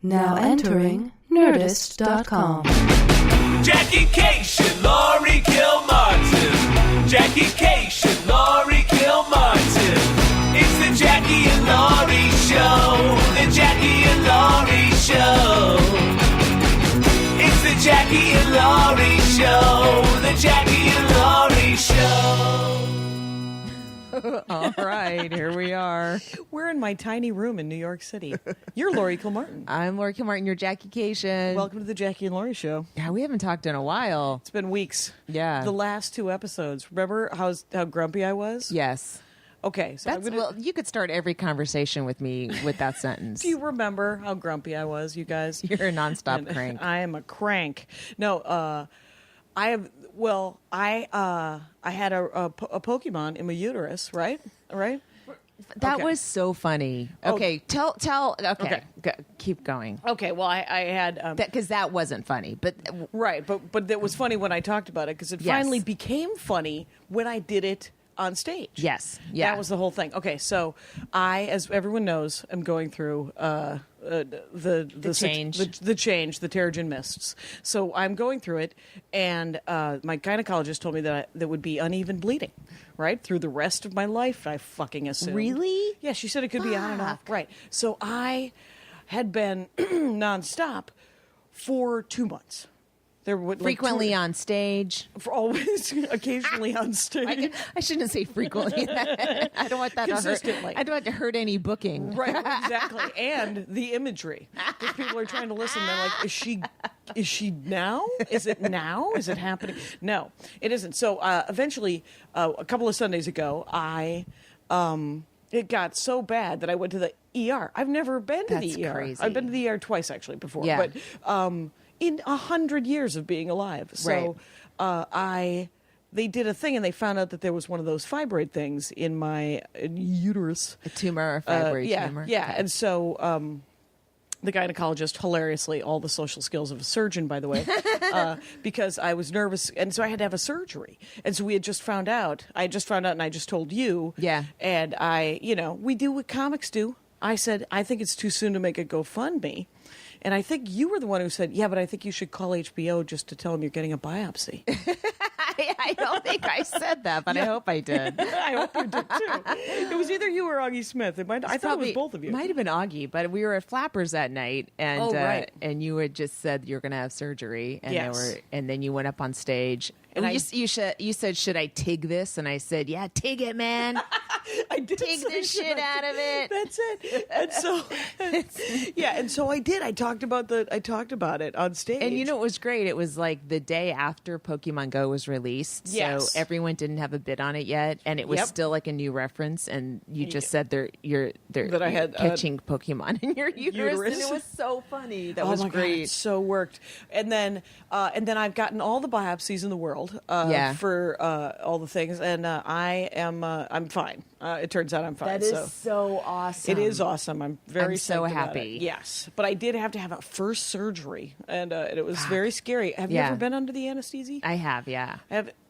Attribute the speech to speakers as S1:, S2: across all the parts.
S1: Now entering Nerdist.com.
S2: Jackie Cation, Laurie Kilmartin. Jackie Cation, Laurie Kilmartin. It's the Jackie and Laurie Show. The Jackie and Laurie Show. It's the Jackie and Laurie Show. The Jackie and Laurie Show.
S3: All right, here we are.
S4: We're in my tiny room in New York City. You're Laurie Kilmartin.
S3: I'm Laurie Kilmartin, your Jackie Cation.
S4: Welcome to the Jackie and Laurie Show.
S3: Yeah, we haven't talked in a while.
S4: It's been weeks.
S3: Yeah.
S4: The last two episodes. Remember how grumpy I was?
S3: Yes.
S4: Okay. So
S3: Well, you could start every conversation with me with that sentence.
S4: do you remember how grumpy I was, you guys?
S3: You're a nonstop
S4: And
S3: crank.
S4: I am a crank. No, I have. Well, I had a Pokemon in my uterus, right? Right.
S3: That
S4: Okay.
S3: was so funny. Okay, tell. Okay, keep going.
S4: Okay. Well, I had.
S3: Because that wasn't funny, but
S4: Right, but it was funny when I talked about it because it
S3: Yes.
S4: finally became funny when I did it on stage.
S3: yes, yeah,
S4: That was the whole thing. Okay, so I, as everyone knows, am going through the
S3: change.
S4: the change, the Terrigen mists. So I'm going through it, and my gynecologist told me that there would be uneven bleeding, right, through the rest of my life. I fucking assumed.
S3: Really?
S4: Yeah, she said it could be on and off. Right. So I had been nonstop for 2 months. There would
S3: frequently on stage.
S4: for always, occasionally on stage.
S3: I shouldn't say frequently. I don't want that to hurt.
S4: Consistently.
S3: I don't want to hurt any booking.
S4: Right, exactly. And the imagery. Because people are trying to listen. They're like, is she now? Is it now? Is it happening? No, it isn't. So eventually, a couple of Sundays ago, it got so bad that I went to the ER. I've never been to
S3: That's
S4: the ER.
S3: crazy.
S4: I've been to the ER twice, actually, before.
S3: Yeah.
S4: But in 100 years of being alive. So they did a thing and they found out that there was one of those fibroid things in my uterus.
S3: A tumor or fibroid tumor.
S4: Yeah.
S3: Okay.
S4: And so the gynecologist, hilariously, all the social skills of a surgeon, by the way, because I was nervous. And so I had to have a surgery. And so we had just found out. I had just found out and I just told you.
S3: Yeah.
S4: And we do what comics do. I said, I think it's too soon to make a GoFundMe. And I think you were the one who said, yeah, but I think you should call HBO just to tell them you're getting a biopsy.
S3: I don't think I said that, but I hope I did.
S4: I hope you did, too. It was either you or Augie Smith. I thought it was both of you.
S3: Might have been Augie, but we were at Flappers that night, and
S4: Oh, right.
S3: and you had just said you're going to have surgery, and
S4: Yes.
S3: and then you went up on stage, and
S4: And
S3: you said, should I TIG this? And I said, yeah, TIG it, man.
S4: I did
S3: Take
S4: say
S3: the shit out of it.
S4: That's it. And so, yeah, and so I did. I talked about it on stage.
S3: And you know, it was great. It was like the day after Pokemon Go was released.
S4: Yes.
S3: So everyone didn't have a bid on it yet. And it was
S4: Yep.
S3: still like a new reference. And you just said that
S4: I had,
S3: catching Pokemon in your uterus.
S4: uterus.
S3: And it was so funny. That
S4: oh
S3: was
S4: my
S3: great.
S4: God, it so worked. And then I've gotten all the biopsies in the world for all the things, and I'm fine. It turns out I'm fine.
S3: That is so awesome.
S4: It is awesome. I'm very
S3: I'm so
S4: psyched about
S3: happy.
S4: it. Yes, but I did have to have a first surgery, and it was very scary. Have you
S3: Yeah.
S4: ever been under the anesthesia?
S3: I have, yeah.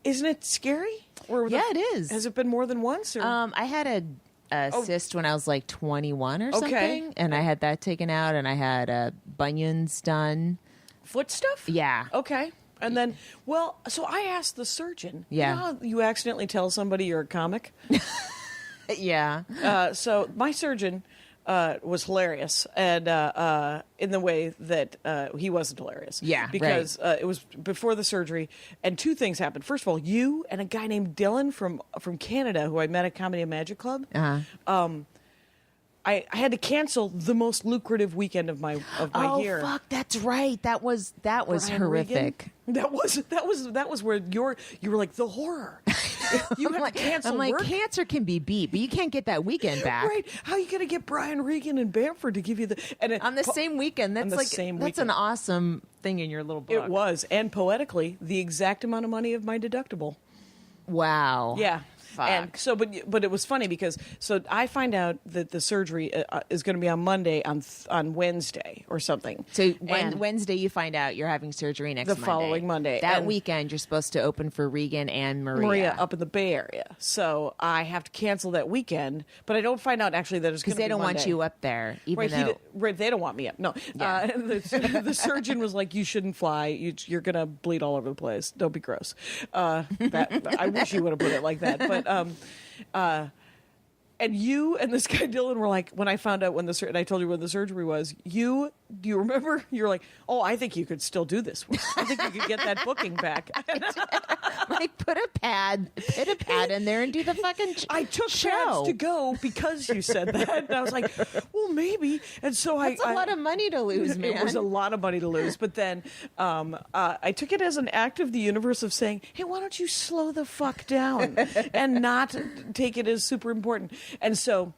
S4: Isn't it scary? Or
S3: Yeah, it is.
S4: Has it been more than once? Or?
S3: I had a cyst when I was like 21 or something,
S4: Okay.
S3: and I had that taken out, and I had bunions done.
S4: Foot stuff?
S3: Yeah.
S4: Okay. And then, so I asked the surgeon.
S3: Yeah.
S4: You know how you accidentally tell somebody you're a comic?
S3: Yeah.
S4: So my surgeon was hilarious, and in the way that he wasn't hilarious.
S3: Yeah,
S4: because it was before the surgery, and two things happened. First of all, you and a guy named Dylan from Canada, who I met at Comedy and Magic Club. I had to cancel the most lucrative weekend of my year.
S3: Oh fuck, that's right. That was
S4: Brian
S3: horrific.
S4: Regan. That was where you were like the horror. You had to cancel
S3: I'm like,
S4: work.
S3: cancer can be beat, but you can't get that weekend back.
S4: Right? How are you gonna get Brian Regan and Bamford to give you
S3: On the same weekend. That's
S4: the
S3: like
S4: same
S3: that's
S4: weekend.
S3: an awesome thing in your little book.
S4: It was, and poetically, the exact amount of money of my deductible.
S3: Wow.
S4: Yeah.
S3: Fuck.
S4: And so, but it was funny because so I find out that the surgery is going to be on Monday on Wednesday or something.
S3: So
S4: And
S3: Wednesday, you find out you're having surgery next
S4: The
S3: Monday.
S4: following Monday.
S3: That
S4: And
S3: weekend, you're supposed to open for Regan and
S4: Maria up in the Bay Area, so I have to cancel that weekend. But I don't find out actually that it's
S3: because
S4: going to
S3: they
S4: be
S3: don't want
S4: Monday.
S3: you up there, even
S4: Right,
S3: though.
S4: right, they don't want me up. No,
S3: Yeah.
S4: the surgeon was like, "You shouldn't fly. You're gonna bleed all over the place. Don't be gross." I wish he would have put it like that. But and you and this guy Dylan were like, when I found out and I told you when the surgery was. Do you remember? You're like, "Oh, I think you could still do this. I think you could get that booking back."
S3: Like put a pad in there and do the fucking
S4: I took
S3: show.
S4: pads to go because you said that, and I was like, "Well, maybe." And so
S3: That's a lot of money to lose, man.
S4: It was a lot of money to lose, but then I took it as an act of the universe of saying, "Hey, why don't you slow the fuck down and not take it as super important?" And so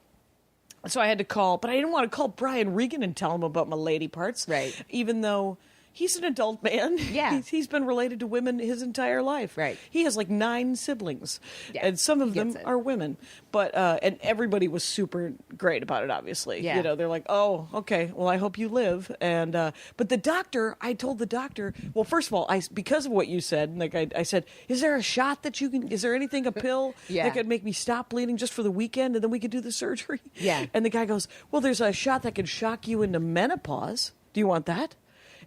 S4: I had to call, but I didn't want to call Brian Regan and tell him about my lady parts,
S3: Right.
S4: Even though he's an adult man.
S3: Yeah.
S4: He's been related to women his entire life.
S3: Right.
S4: He has like 9 siblings,
S3: Yeah,
S4: and some of
S3: he
S4: them
S3: gets it.
S4: are women. But and everybody was super great about it. Obviously,
S3: Yeah.
S4: they're like, "Oh, okay. Well, I hope you live." And but the doctor, I told the doctor, well, first of all, because of what you said, like I said, "Is there a shot that you can? Is there anything, a pill
S3: Yeah.
S4: that could make me stop bleeding just for the weekend, and then we could do the surgery?"
S3: Yeah.
S4: And the guy goes, "Well, there's a shot that could shock you into menopause. Do you want that?"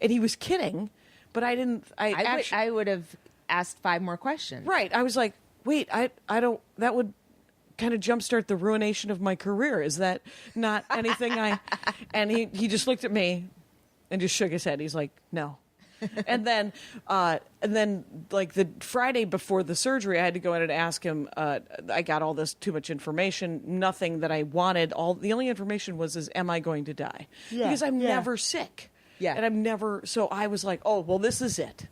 S4: And he was kidding, but I didn't.
S3: I would have asked 5 more questions.
S4: Right. I was like, wait, I don't, that would kind of jumpstart the ruination of my career. Is that not anything and he just looked at me and just shook his head. He's like, no. and then like the Friday before the surgery, I had to go in and ask him, I got all this too much information, nothing that I wanted. The only information was, am I going to die? Because I'm never sick.
S3: Yeah.
S4: And I'm never, so I was like, oh, well, this is it.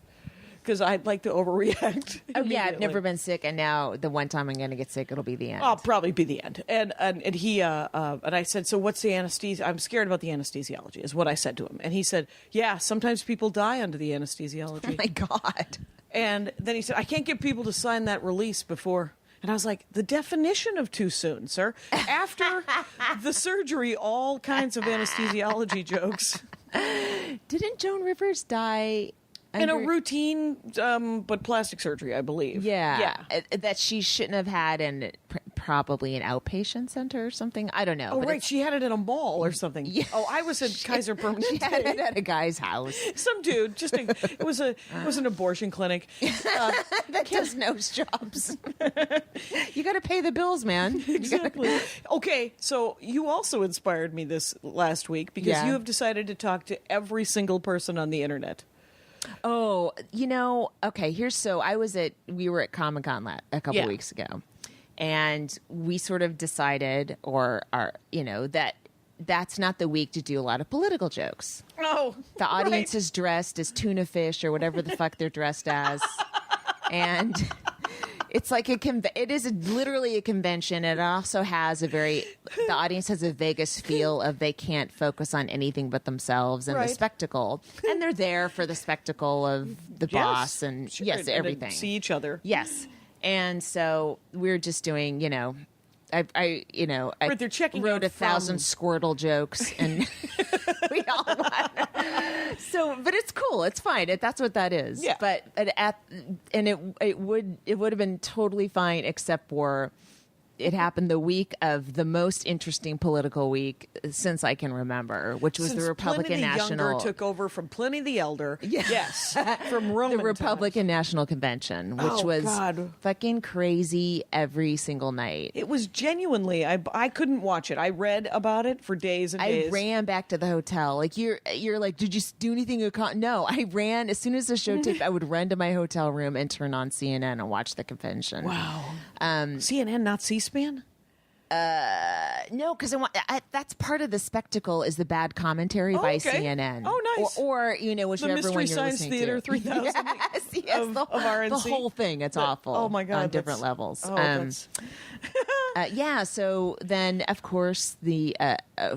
S4: Because I'd like to overreact.
S3: Oh yeah, I've
S4: immediately.
S3: never been sick, and now the one time I'm going to get sick, it'll be the end.
S4: I'll probably be the end. And he and I said, so what's the anesthesia? I'm scared about the anesthesiology, is what I said to him. And he said, yeah, sometimes people die under the anesthesiology.
S3: Oh my God.
S4: And then he said, I can't get people to sign that release before. And I was like, the definition of too soon, sir. After the surgery, all kinds of anesthesiology jokes.
S3: Didn't Joan Rivers die
S4: In a
S3: under-
S4: routine, but plastic surgery, I believe.
S3: Yeah,
S4: Yeah.
S3: that she shouldn't have had in probably an outpatient center or something. I don't know.
S4: Oh,
S3: but
S4: right.
S3: it's-
S4: She had it in a mall or something.
S3: Yeah.
S4: Oh, I was at Kaiser
S3: She
S4: Permanente.
S3: had it at a guy's house
S4: Some dude, it was an abortion clinic.
S3: that does nose jobs. You got to pay the bills, man.
S4: Exactly. Okay, so you also inspired me this last week because
S3: Yeah.
S4: you have decided to talk to every single person on the internet.
S3: Oh, okay. We were at Comic-Con a couple
S4: Yeah.
S3: weeks ago, and we sort of decided, that that's not the week to do a lot of political jokes.
S4: Oh,
S3: The audience is dressed as tuna fish or whatever the fuck they're dressed as, and it's like it is literally a convention. It also has the audience has a Vegas feel of they can't focus on anything but themselves and
S4: Right.
S3: the spectacle, and they're there for the spectacle of the boss and
S4: sure,
S3: yes,
S4: and to
S3: everything.
S4: see each other.
S3: Yes, and so we're just doing, I
S4: Right, they're checking
S3: wrote
S4: out
S3: 1,000
S4: from-
S3: Squirtle jokes, and we all want. So, but it's cool. It's fine. That's what that is.
S4: Yeah.
S3: But it would have been totally fine, except for it happened the week of the most interesting political week since I can remember, which was
S4: Since
S3: the Republican
S4: Pliny the
S3: National.
S4: Younger took over from Pliny the Elder.
S3: Yeah.
S4: Yes, from Roman
S3: the Republican National Convention, which
S4: Oh,
S3: was
S4: God.
S3: fucking crazy every single night.
S4: It was genuinely. I couldn't watch it. I read about it for days and
S3: I
S4: days.
S3: ran back to the hotel. Like you're like, did you do anything? No, I ran as soon as the show taped. I would run to my hotel room and turn on CNN and watch the convention.
S4: Wow. CNN, not C-SPAN.
S3: No, because that's part of the spectacle is the bad commentary by
S4: okay.
S3: CNN.
S4: Oh, nice.
S3: Or
S4: The
S3: whichever
S4: Mystery
S3: one you're
S4: Science
S3: listening
S4: Theater
S3: to.
S4: 3000
S3: Yes,
S4: of
S3: the
S4: RNC.
S3: whole thing. It's awful.
S4: Oh my God,
S3: on different
S4: that's-
S3: levels.
S4: Oh, that's
S3: Yeah, so then, of course, the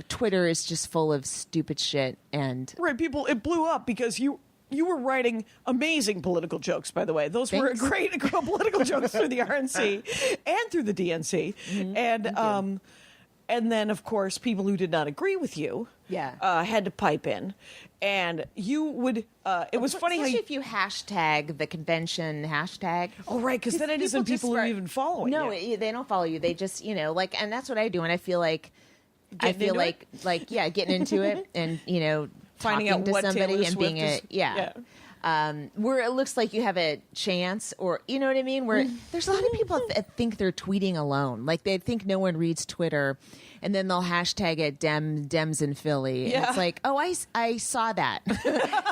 S3: Twitter is just full of stupid shit. And
S4: right. People, it blew up because you you were writing amazing political jokes, by the way. Those were great political jokes through the RNC and through the DNC. And then, of course, people who did not agree with you had to pipe in. And you would, it was funny how
S3: Especially
S4: you...
S3: if you hashtag the convention hashtag.
S4: Oh, right, because then it isn't people who are even following
S3: No,
S4: you.
S3: they don't follow you. They just, like, and that's what I do. And I feel like,
S4: Getting into
S3: getting into it and,
S4: Finding
S3: talking
S4: out
S3: to
S4: what
S3: somebody
S4: Taylor
S3: and
S4: Swift
S3: being
S4: is-
S3: where it looks like you have a chance, or you know what I mean, where there's a lot of people that think they're tweeting alone, like they think no one reads Twitter, and then they'll hashtag it Dems in Philly. And
S4: Yeah.
S3: it's like, oh, I saw that,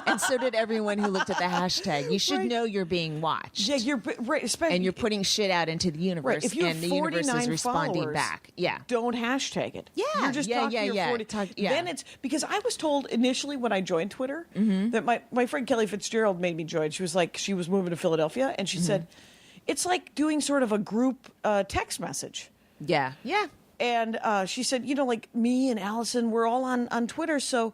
S3: and so did everyone who looked at the hashtag. You should
S4: Right.
S3: know you're being watched.
S4: Yeah, you're right, especially...
S3: And you're putting shit out into the universe,
S4: Right, if you have
S3: and the universe
S4: 49
S3: is responding
S4: followers,
S3: back. Yeah.
S4: Don't hashtag it.
S3: Yeah,
S4: You're just
S3: yeah,
S4: talking
S3: yeah,
S4: to your
S3: yeah.
S4: 40. Then it's because I was told initially when I joined Twitter that my friend Kelly Fitzgerald made me join. She was like, she was moving to Philadelphia, and she said, it's like doing sort of a group text message.
S3: Yeah. Yeah.
S4: And she said, like me and Allison, we're all on Twitter, so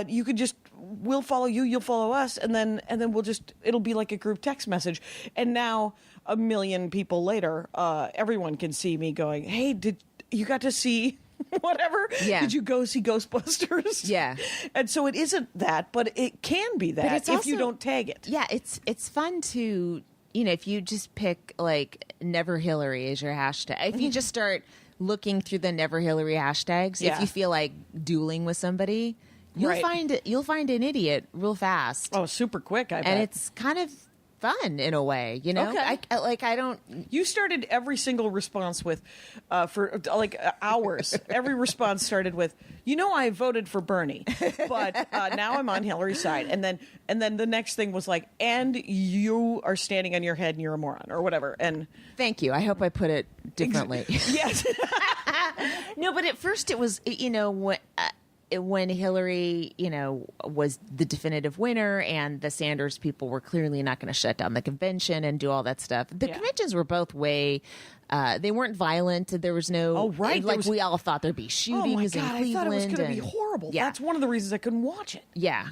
S4: you could just, we'll follow you, you'll follow us, and then we'll just, it'll be like a group text message. And now, 1 million people later, everyone can see me going, hey, did you got to see whatever?
S3: Yeah.
S4: Did you go see Ghostbusters?
S3: Yeah.
S4: And so it isn't that, but it can be that
S3: it's
S4: if you
S3: also-
S4: don't tag it.
S3: Yeah, it's fun to, if you just pick like Never Hillary as your hashtag. If you just start looking through the Never Hillary hashtags,
S4: Yeah.
S3: if you feel like dueling with somebody, you'll
S4: Right.
S3: find an idiot real fast.
S4: Oh, super quick, I bet.
S3: and it's kind of fun in a way,
S4: Okay.
S3: I don't.
S4: You started every single response with, for like hours. Every response started with, I voted for Bernie, but now I'm on Hillary's side. And then the next thing was like, and you are standing on your head and you're a moron or whatever. And
S3: Thank you. I hope I put it differently.
S4: yes,
S3: No, but at first it was, when Hillary, was the definitive winner, and the Sanders people were clearly not going to shut down the convention and do all that stuff. The
S4: Yeah.
S3: conventions were both way. They weren't violent. There was no.
S4: Oh, right.
S3: Like we all thought there'd be
S4: oh my
S3: shootings in
S4: God, I
S3: Cleveland.
S4: thought it was going to be
S3: and-
S4: horrible.
S3: Yeah.
S4: That's one of the reasons I couldn't watch it.
S3: Yeah.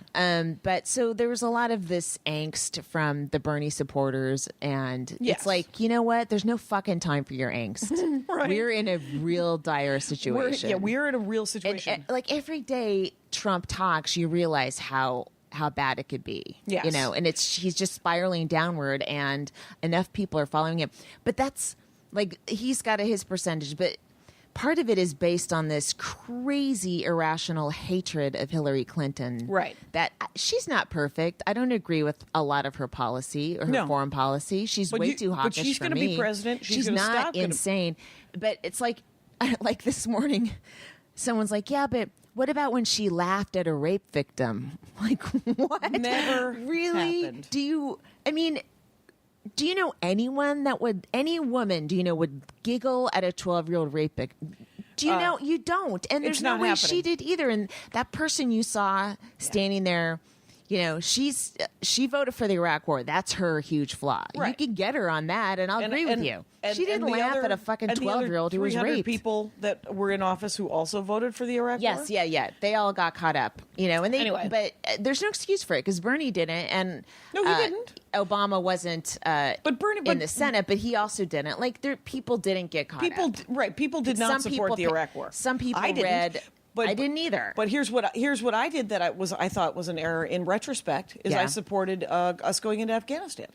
S3: But so there was a lot of this angst from the Bernie supporters. And
S4: Yes.
S3: it's like, you know what? There's no fucking time for your angst.
S4: Right.
S3: We're in a real dire situation.
S4: We're in a real
S3: And,
S4: situation.
S3: like every day Trump talks, you realize how bad it could be.
S4: Yes.
S3: And he's just spiraling downward, and enough people are following him. But that's like, he's got his percentage, but part of it is based on this crazy irrational hatred of Hillary Clinton.
S4: Right.
S3: That she's not perfect. I don't agree with a lot of her policy or her
S4: No.
S3: foreign policy. She's
S4: But
S3: way
S4: you-
S3: too
S4: but
S3: hawkish
S4: she's
S3: for
S4: gonna
S3: me.
S4: be president. She's
S3: She's
S4: gonna
S3: not
S4: stop gonna-
S3: insane. But it's like this morning, someone's like, yeah, but what about when she laughed at a rape victim? Like, what?
S4: Never
S3: really?
S4: happened.
S3: Do you know anyone any woman would giggle at a 12-year-old rape victim? Do you know? You don't. And
S4: it's
S3: there's no
S4: not
S3: way
S4: happening.
S3: she did either. And that person you saw standing there, she voted for the Iraq War. That's her huge flaw. You
S4: Right.
S3: can get her on that, and I'll agree with you. She didn't
S4: the
S3: laugh
S4: other-
S3: at a fucking
S4: and the other
S3: 12-year-old who was
S4: 300
S3: raped.
S4: people that were in office who also voted for the Iraq War?
S3: Yes, yeah. They all got caught up, and they.
S4: Anyway.
S3: But there's no excuse for it because Bernie didn't, and
S4: No, he didn't.
S3: Obama wasn't.
S4: But Bernie-
S3: in
S4: but-
S3: the Senate, but he also didn't. Like, people didn't get caught
S4: People,
S3: up.
S4: people did not support the Iraq War.
S3: Some people
S4: I didn't,
S3: read.
S4: but
S3: I didn't either.
S4: But here's what I did that I thought was an error in retrospect is
S3: Yeah.
S4: I supported us going into Afghanistan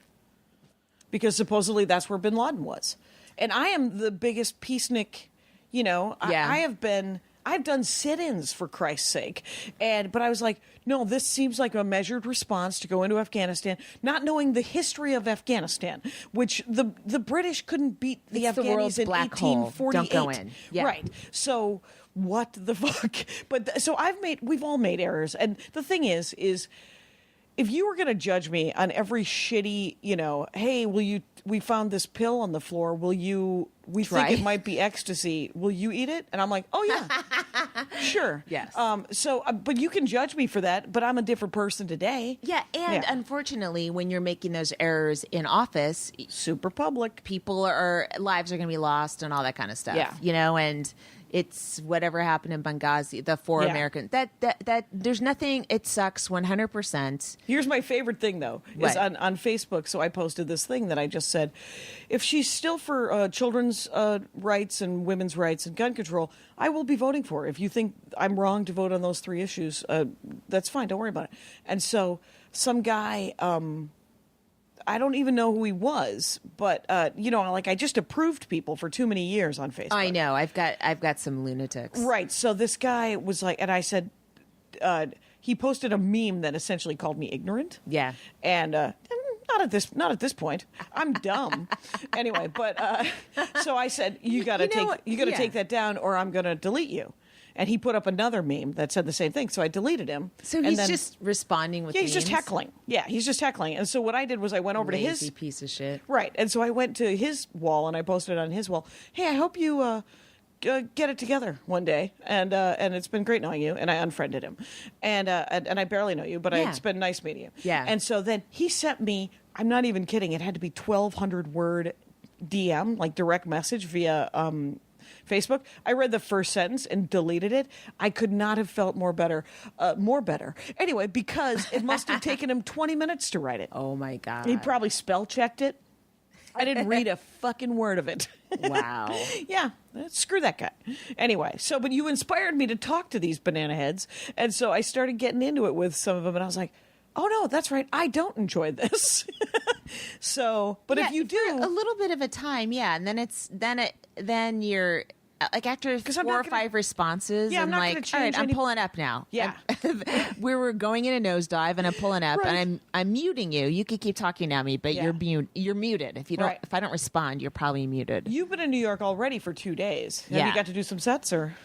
S4: because supposedly that's where Bin Laden was, and I am the biggest peacenik.
S3: Yeah.
S4: I've done sit-ins for Christ's sake, but I was like, no, this seems like a measured response to go into Afghanistan, not knowing the history of Afghanistan, which the British couldn't beat the
S3: It's the
S4: Afghanis
S3: world's
S4: in
S3: black hole.
S4: 1848.
S3: Don't go in. Yeah.
S4: Right. So what the fuck? But so we've all made errors, and the thing is if you were going to judge me on every shitty, hey, we found this pill on the floor. We
S3: Try.
S4: think it might be ecstasy. Will you eat it? And I'm like, oh yeah, sure.
S3: Yes.
S4: But you can judge me for that, but I'm a different person today.
S3: Yeah, and
S4: Yeah.
S3: unfortunately, when you're making those errors in office,
S4: Super public.
S3: lives are going to be lost and all that kind of stuff.
S4: Yeah.
S3: And it's whatever happened in Benghazi, the four
S4: Yeah.
S3: American. That there's nothing. It sucks 100%.
S4: Here's my favorite thing, though, is
S3: What?
S4: on Facebook. So I posted this thing that I just said, if she's still for children's rights and women's rights and gun control, I will be voting for her. If you think I'm wrong to vote on those three issues, that's fine. Don't worry about it. And so some guy, I don't even know who he was, but like I just approved people for too many years on Facebook.
S3: I know. I've got some lunatics.
S4: Right. So this guy was like, and I said, he posted a meme that essentially called me ignorant.
S3: Yeah.
S4: And not at this point. I'm dumb. Anyway, but so I said, you got to
S3: Yeah.
S4: take that down, or I'm going to delete you. And he put up another meme that said the same thing. So I deleted him.
S3: So
S4: And
S3: he's
S4: then-
S3: just responding with
S4: he's just
S3: memes?
S4: heckling. Yeah, he's just heckling. And so what I did was I went over to
S3: Lazy
S4: his
S3: piece of shit.
S4: right, and so I went to his wall and I posted on his wall, "Hey, I hope you get it together one day." And it's been great knowing you. And I unfriended him, and I barely know you, but
S3: Yeah.
S4: it's been nice meeting you.
S3: Yeah.
S4: And so then he sent me. I'm not even kidding. It had to be 1,200 word DM, like direct message via Facebook. I read the first sentence and deleted it. I could not have felt more better. Anyway, because it must have taken him 20 minutes to write it.
S3: Oh my god.
S4: He probably spell checked it. I didn't read a fucking word of it.
S3: Wow.
S4: Yeah, screw that guy. Anyway, but you inspired me to talk to these banana heads, and so I started getting into it with some of them, and I was like, oh no, that's right, I don't enjoy this. So, but if
S3: Yeah,
S4: you do,
S3: for a little bit of a time, yeah, and then you're like after
S4: 'Cause I'm
S3: 4 or
S4: not gonna-
S3: 5 responses,
S4: Yeah, I'm
S3: and
S4: not gonna
S3: like, all right,
S4: change
S3: I'm
S4: any-
S3: pulling up now.
S4: Yeah.
S3: We were going in a nosedive, and I'm pulling up,
S4: Right.
S3: and I'm muting you. You could keep talking at me, but
S4: Yeah.
S3: you're muted. If you don't,
S4: Right.
S3: if I don't respond, you're probably muted.
S4: you've been in New York already for 2 days. Have
S3: Yeah.
S4: you got to do some sets or?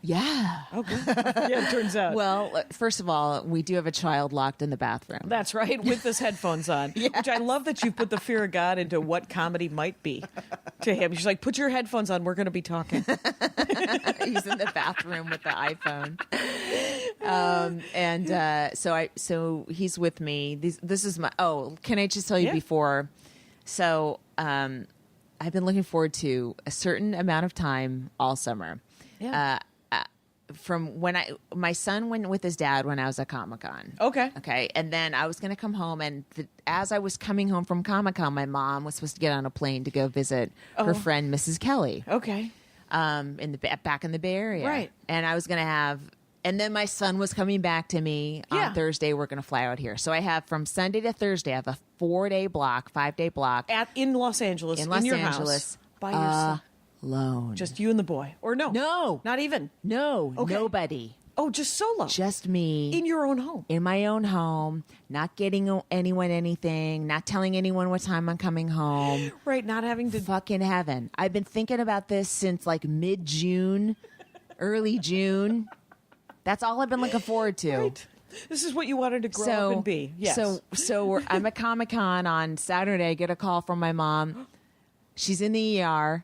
S3: Yeah.
S4: Okay. Yeah, it turns out.
S3: Well, first of all, we do have a child locked in the bathroom.
S4: That's right, with his headphones on. Which I love that you've put the fear of God into what comedy might be to him. She's like, put your headphones on, we're going to be talking.
S3: He's in the bathroom with the iPhone. So he's with me. This is my. Oh, can I just tell you
S4: Yeah.
S3: before? So I've been looking forward to a certain amount of time all summer.
S4: Yeah.
S3: From when my son went with his dad when I was at Comic-Con. Okay. And then I was going to come home, and as I was coming home from Comic-Con, my mom was supposed to get on a plane to go visit her friend, Mrs. Kelly,
S4: Okay.
S3: back in the Bay Area.
S4: Right.
S3: And I was going to have, and then my son was coming back to me
S4: Yeah.
S3: on Thursday. We're going to fly out here. So I have from Sunday to Thursday, I have a 5-day block
S4: In Los Angeles,
S3: in Los
S4: your
S3: Angeles.
S4: house, by yourself.
S3: Alone.
S4: Just you and the boy. Or no.
S3: No.
S4: Not even.
S3: No,
S4: Okay.
S3: nobody.
S4: Oh, just solo.
S3: Just me.
S4: in your own home.
S3: In my own home, not getting anyone anything, not telling anyone what time I'm coming home.
S4: Right, not having to.
S3: Fucking heaven. I've been thinking about this since like mid-June, early June. That's all I've been looking forward to.
S4: Right. This is what you wanted to grow up and be. Yes.
S3: I'm at Comic-Con on Saturday. I get a call from my mom. She's in the ER.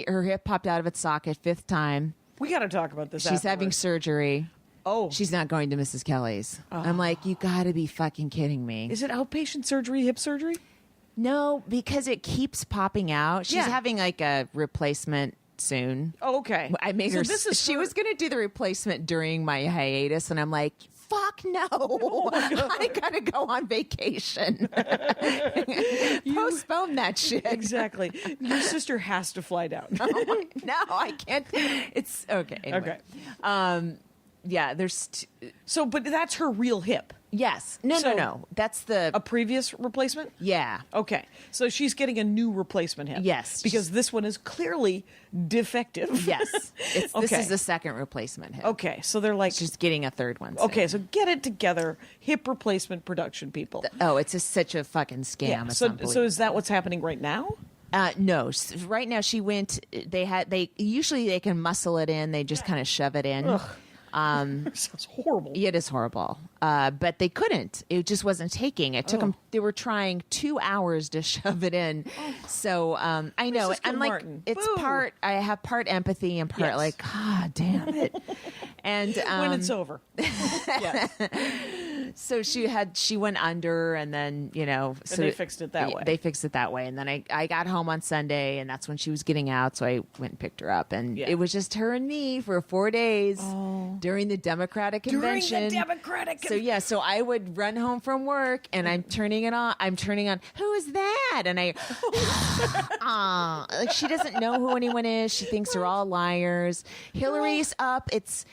S3: Her hip popped out of its socket 5th time.
S4: we got to talk about this.
S3: She's having
S4: afterwards.
S3: surgery.
S4: Oh.
S3: She's not going to Mrs. Kelly's. I'm like, you got to be fucking kidding me.
S4: Is it outpatient surgery, hip surgery?
S3: No, because it keeps popping out. She's
S4: Yeah.
S3: having like a replacement soon.
S4: Oh, okay.
S3: I made
S4: So
S3: her.
S4: this is
S3: She
S4: for-
S3: was going to do the replacement during my hiatus, and I'm like, "Fuck no! I gotta go on vacation. Postpone that shit."
S4: Exactly. Your sister has to fly down.
S3: No, I can't. It's okay. Anyway.
S4: Okay.
S3: Yeah. There's.
S4: So, but that's her real hip.
S3: Yes. No.
S4: So-
S3: No. That's the.
S4: A previous replacement?
S3: Yeah.
S4: Okay. So she's getting a new replacement hip.
S3: Yes.
S4: Because this one is clearly defective.
S3: Yes. This
S4: Okay.
S3: is the second replacement hip.
S4: Okay. So they're like,
S3: She's getting a third one. soon.
S4: okay, so get it together, hip replacement production people.
S3: Oh, it's such a fucking scam.
S4: Yeah.
S3: It's
S4: So
S3: unbelievable.
S4: is that what's happening right now?
S3: No, right now she went. They usually they can muscle it in. They just kind of shove it in.
S4: Sounds horrible.
S3: It is horrible, but they couldn't. It just wasn't taking. It took them. They were trying 2 hours to shove it in. So I know.
S4: Mrs.
S3: I'm like,
S4: Gilmartin,
S3: it's
S4: boo.
S3: part. I have part empathy and part
S4: Yes.
S3: like, God damn it. And
S4: When it's over. Yes.
S3: So she went under, and then so
S4: they fixed it that way.
S3: They fixed it that way, and then I got home on Sunday, and that's when she was getting out, so I went and picked her up, and
S4: Yeah.
S3: it was just her and me for 4 days during the Democratic convention. So I would run home from work, and I'm turning on. Who is that? And I, like she doesn't know who anyone is. She thinks they're all liars. Hillary's up. It's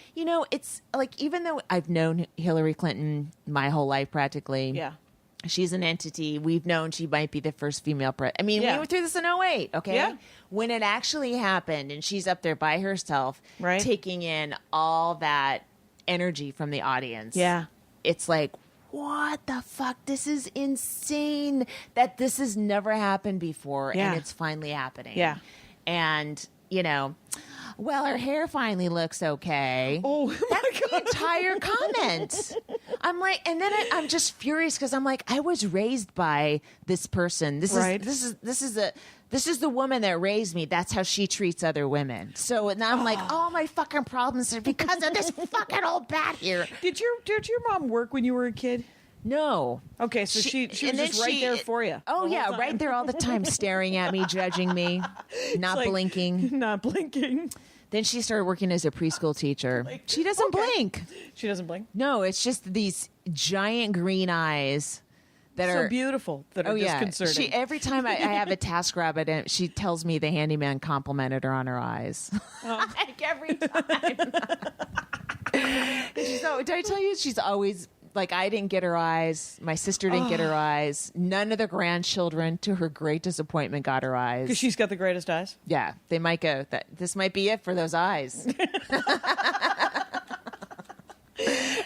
S3: like even though I've known Hillary Clinton my whole life practically.
S4: Yeah.
S3: She's an entity. We've known she might be the first female president. I mean,
S4: Yeah.
S3: we went through this in 2008, okay?
S4: Yeah.
S3: When it actually happened and she's up there by herself,
S4: Right.
S3: taking in all that energy from the audience.
S4: Yeah.
S3: It's like, what the fuck? This is insane that this has never happened before,
S4: Yeah.
S3: and it's finally happening.
S4: Yeah.
S3: And, well, her hair finally looks okay.
S4: Oh, my
S3: That's the
S4: God.
S3: entire comment. I'm like, and then I'm just furious because I'm like, I was raised by this person.
S4: Right.
S3: This is the woman that raised me. That's how she treats other women. So now I'm like, all my fucking problems are because of this fucking old bat here.
S4: Did your mom work when you were a kid?
S3: No.
S4: Okay, so she was
S3: and then
S4: just right there for you.
S3: Oh
S4: the whole
S3: yeah,
S4: time.
S3: right there all the time, staring at me, judging me, not
S4: Like,
S3: blinking.
S4: Not blinking.
S3: Then she started working as a preschool teacher. She doesn't blink.
S4: She doesn't blink.
S3: No, it's just these giant green eyes that
S4: So
S3: are
S4: beautiful that are
S3: Oh yeah,
S4: disconcerting.
S3: every time I have a task rabbit, and she tells me the handyman complimented her on her eyes. Like every time. Did I tell you she's always like, I didn't get her eyes. My sister didn't get her eyes. None of the grandchildren, to her great disappointment, got her eyes.
S4: Because she's got the greatest eyes.
S3: Yeah, they might go. This might be it for those eyes.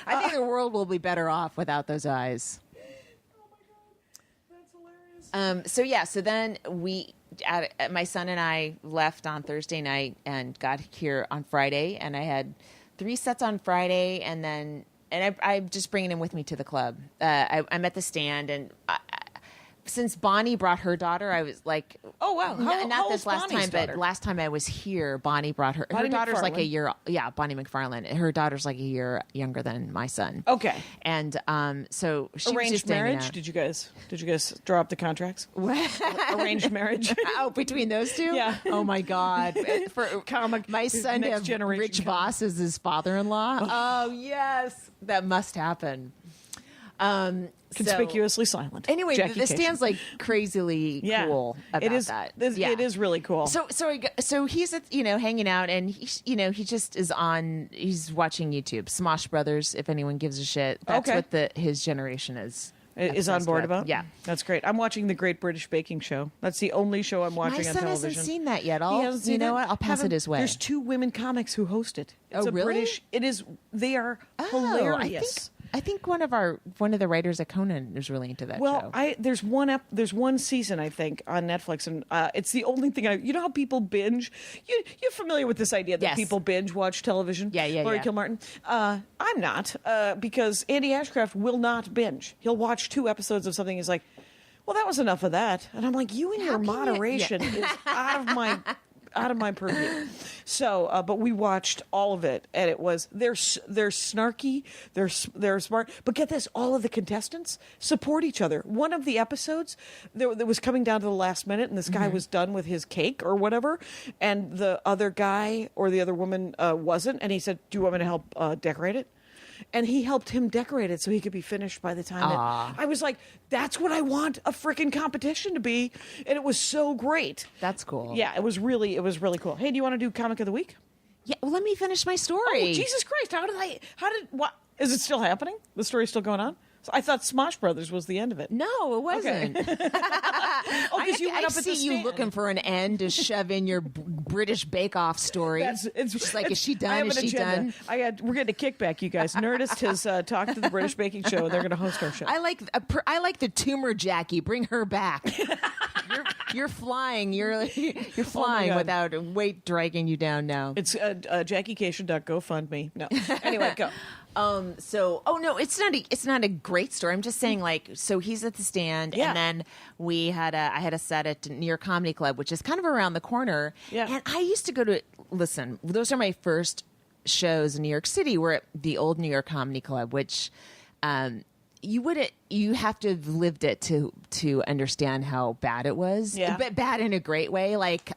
S3: I think the world will be better off without those eyes.
S4: That's hilarious.
S3: So then my son and I left on Thursday night and got here on Friday, and I had 3 sets on Friday, and I'm just bringing him with me to the club. I'm at the stand, and since Bonnie brought her daughter, I was like,
S4: Oh, wow. How
S3: not
S4: old's
S3: this last
S4: Bonnie's
S3: time,
S4: daughter?
S3: but last time I was here, Bonnie brought her.
S4: Bonnie
S3: Her daughter's like a
S4: McFarlane?
S3: year. Yeah, Bonnie McFarlane. Her daughter's like a year younger than my son.
S4: Okay.
S3: And so she was
S4: Arranged
S3: just hanging
S4: marriage?
S3: out.
S4: Did you guys draw up the contracts? Arranged marriage?
S3: Oh, between those two?
S4: Yeah.
S3: Oh my God. For
S4: Comic-
S3: my son to
S4: next
S3: have
S4: generation
S3: Rich
S4: comic.
S3: Voss as his father-in-law. Oh yes, that must happen.
S4: Conspicuously silent.
S3: Anyway,
S4: Jackie
S3: the
S4: Cation.
S3: stand's like crazily
S4: Yeah.
S3: cool about
S4: it is,
S3: that.
S4: It is really cool.
S3: So he's hanging out, and he just is on. He's watching YouTube. Smosh Brothers, if anyone gives a shit. That's
S4: Okay.
S3: what his generation is
S4: is on
S3: obsessed
S4: board
S3: with.
S4: about?
S3: Yeah.
S4: That's great. I'm watching The Great British Baking Show. That's the only show I'm watching
S3: My
S4: on
S3: son
S4: television.
S3: hasn't seen that yet.
S4: He hasn't seen
S3: You know
S4: it?
S3: what? I'll pass it his way.
S4: There's 2 women comics who host it. It's
S3: Oh,
S4: a
S3: really?
S4: British. It is. They are
S3: Oh,
S4: hilarious.
S3: I think one of the writers at Conan is really into that
S4: Well,
S3: show.
S4: there's one season I think on Netflix, and it's the only thing you know how people binge. You're familiar with this idea that
S3: Yes.
S4: people binge watch television?
S3: Yeah,
S4: Laurie
S3: yeah.
S4: Kilmartin. I'm not because Andy Ashcraft will not binge. He'll watch 2 episodes of something. He's like, well, that was enough of that, and I'm like, you and your
S3: can you-
S4: moderation is out of my purview. So, but we watched all of it, and it was they're snarky, they're smart. But get this, all of the contestants support each other. One of the episodes, there was coming down to the last minute, and this guy was done with his cake or whatever, and the other guy or the other woman wasn't, and he said, "Do you want me to help decorate it?" And he helped him decorate it so he could be finished by the time I was like, that's what I want a freaking competition to be. And it was so great.
S3: That's cool.
S4: Yeah, it was really cool. Hey, do you want to do Comic of the Week?
S3: Yeah. Well, let me finish my story.
S4: Oh, Jesus Christ. What? Is it still happening? The story's still going on? So I thought Smosh Brothers was the end of it.
S3: No, it wasn't.
S4: Oh, because you went up
S3: I
S4: at
S3: see
S4: the
S3: you
S4: stand.
S3: looking for an end to shove in your British Bake Off story. She's like, is she
S4: I
S3: done?
S4: have
S3: Is
S4: an
S3: she
S4: agenda.
S3: done?
S4: We're getting a kickback, you guys. Nerdist has talked to the British Baking Show, and they're going to host our show.
S3: I like the tumor Jackie. Bring her back. You're flying. You're flying
S4: God.
S3: without weight dragging you down now.
S4: It's JackieCation.GoFundMe. No. Anyway, go.
S3: It's not a great story. I'm just saying, like, so he's at the stand,
S4: Yeah.
S3: and then I had a set at New York Comedy Club, which is kind of around the corner.
S4: Yeah.
S3: And I used to go to those are my first shows in New York City. Were at the old New York Comedy Club, which you have to have lived it to understand how bad it was.
S4: Yeah.
S3: But bad in a great way. Like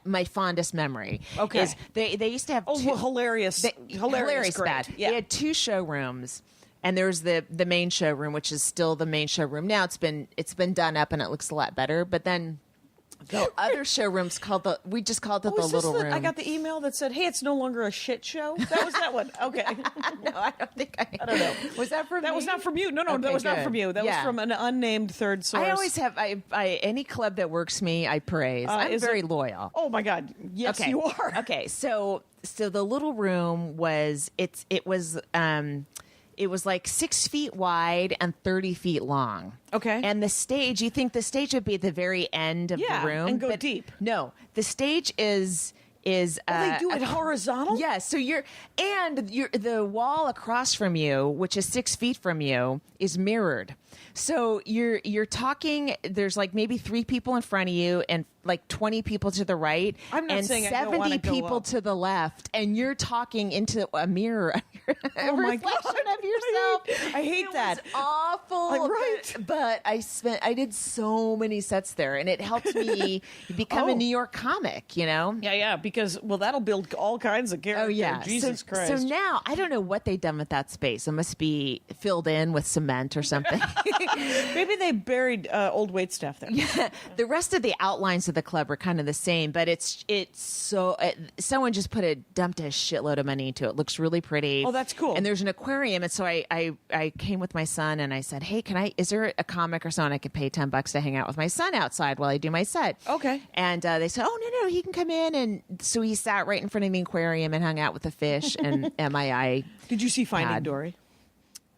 S3: my fondest memory.
S4: Okay.
S3: Is they used to have
S4: hilarious
S3: hilarious
S4: great.
S3: bad.
S4: Yeah.
S3: They had 2 showrooms. And there's the main showroom, which is still the main showroom now. It's been done up and it looks a lot better. But then the other showrooms we just called it the
S4: is this
S3: little room.
S4: I got the email that said, "Hey, it's no longer a shit show." That was that one. Okay.
S3: No, I don't think I
S4: don't know.
S3: Was that from
S4: That
S3: me?
S4: was not from you. No,
S3: Okay,
S4: that was not
S3: good.
S4: from you. That was
S3: Yeah.
S4: from an unnamed third source.
S3: I always have any club that works me, I praise. I'm
S4: is
S3: very
S4: it-
S3: loyal.
S4: Oh my God! Yes,
S3: Okay.
S4: you are.
S3: Okay, so the little room was it was like 6 feet wide and 30 feet long.
S4: Okay.
S3: And the stage, you think the stage would be at the very end of
S4: Yeah,
S3: the room.
S4: and go
S3: but
S4: deep.
S3: No, the stage is
S4: They do it horizontal.
S3: yeah, so the wall across from you, which is 6 feet from you, is mirrored. So you're talking. There's like maybe 3 people in front of you and like 20 people to the right,
S4: I'm not
S3: and
S4: saying I don't
S3: 70
S4: wanna go
S3: people
S4: up.
S3: to the left, and you're talking into a mirror, a
S4: Oh my
S3: reflection
S4: God.
S3: of yourself.
S4: I hate
S3: It
S4: that.
S3: was awful.
S4: Like, right.
S3: But I did so many sets there, and it helped me become
S4: Oh.
S3: a New York comic. You know.
S4: Yeah, because that'll build all kinds of character.
S3: Oh yeah,
S4: Jesus Christ.
S3: So now I don't know what they've done with that space. It must be filled in with cement or something.
S4: Maybe they buried old waitstaff there.
S3: The rest of the outlines of the club are kind of the same, but it's so someone just dumped a shitload of money into it. It looks really pretty.
S4: Oh, that's cool.
S3: And there's an aquarium, and so I came with my son and I said, hey, is there a comic or someone I could pay $10 to hang out with my son outside while I do my set?
S4: Okay.
S3: And they said, oh no, he can come in, and so he sat right in front of the aquarium and hung out with the fish and MII.
S4: Did you see Finding
S3: Had.
S4: Dory?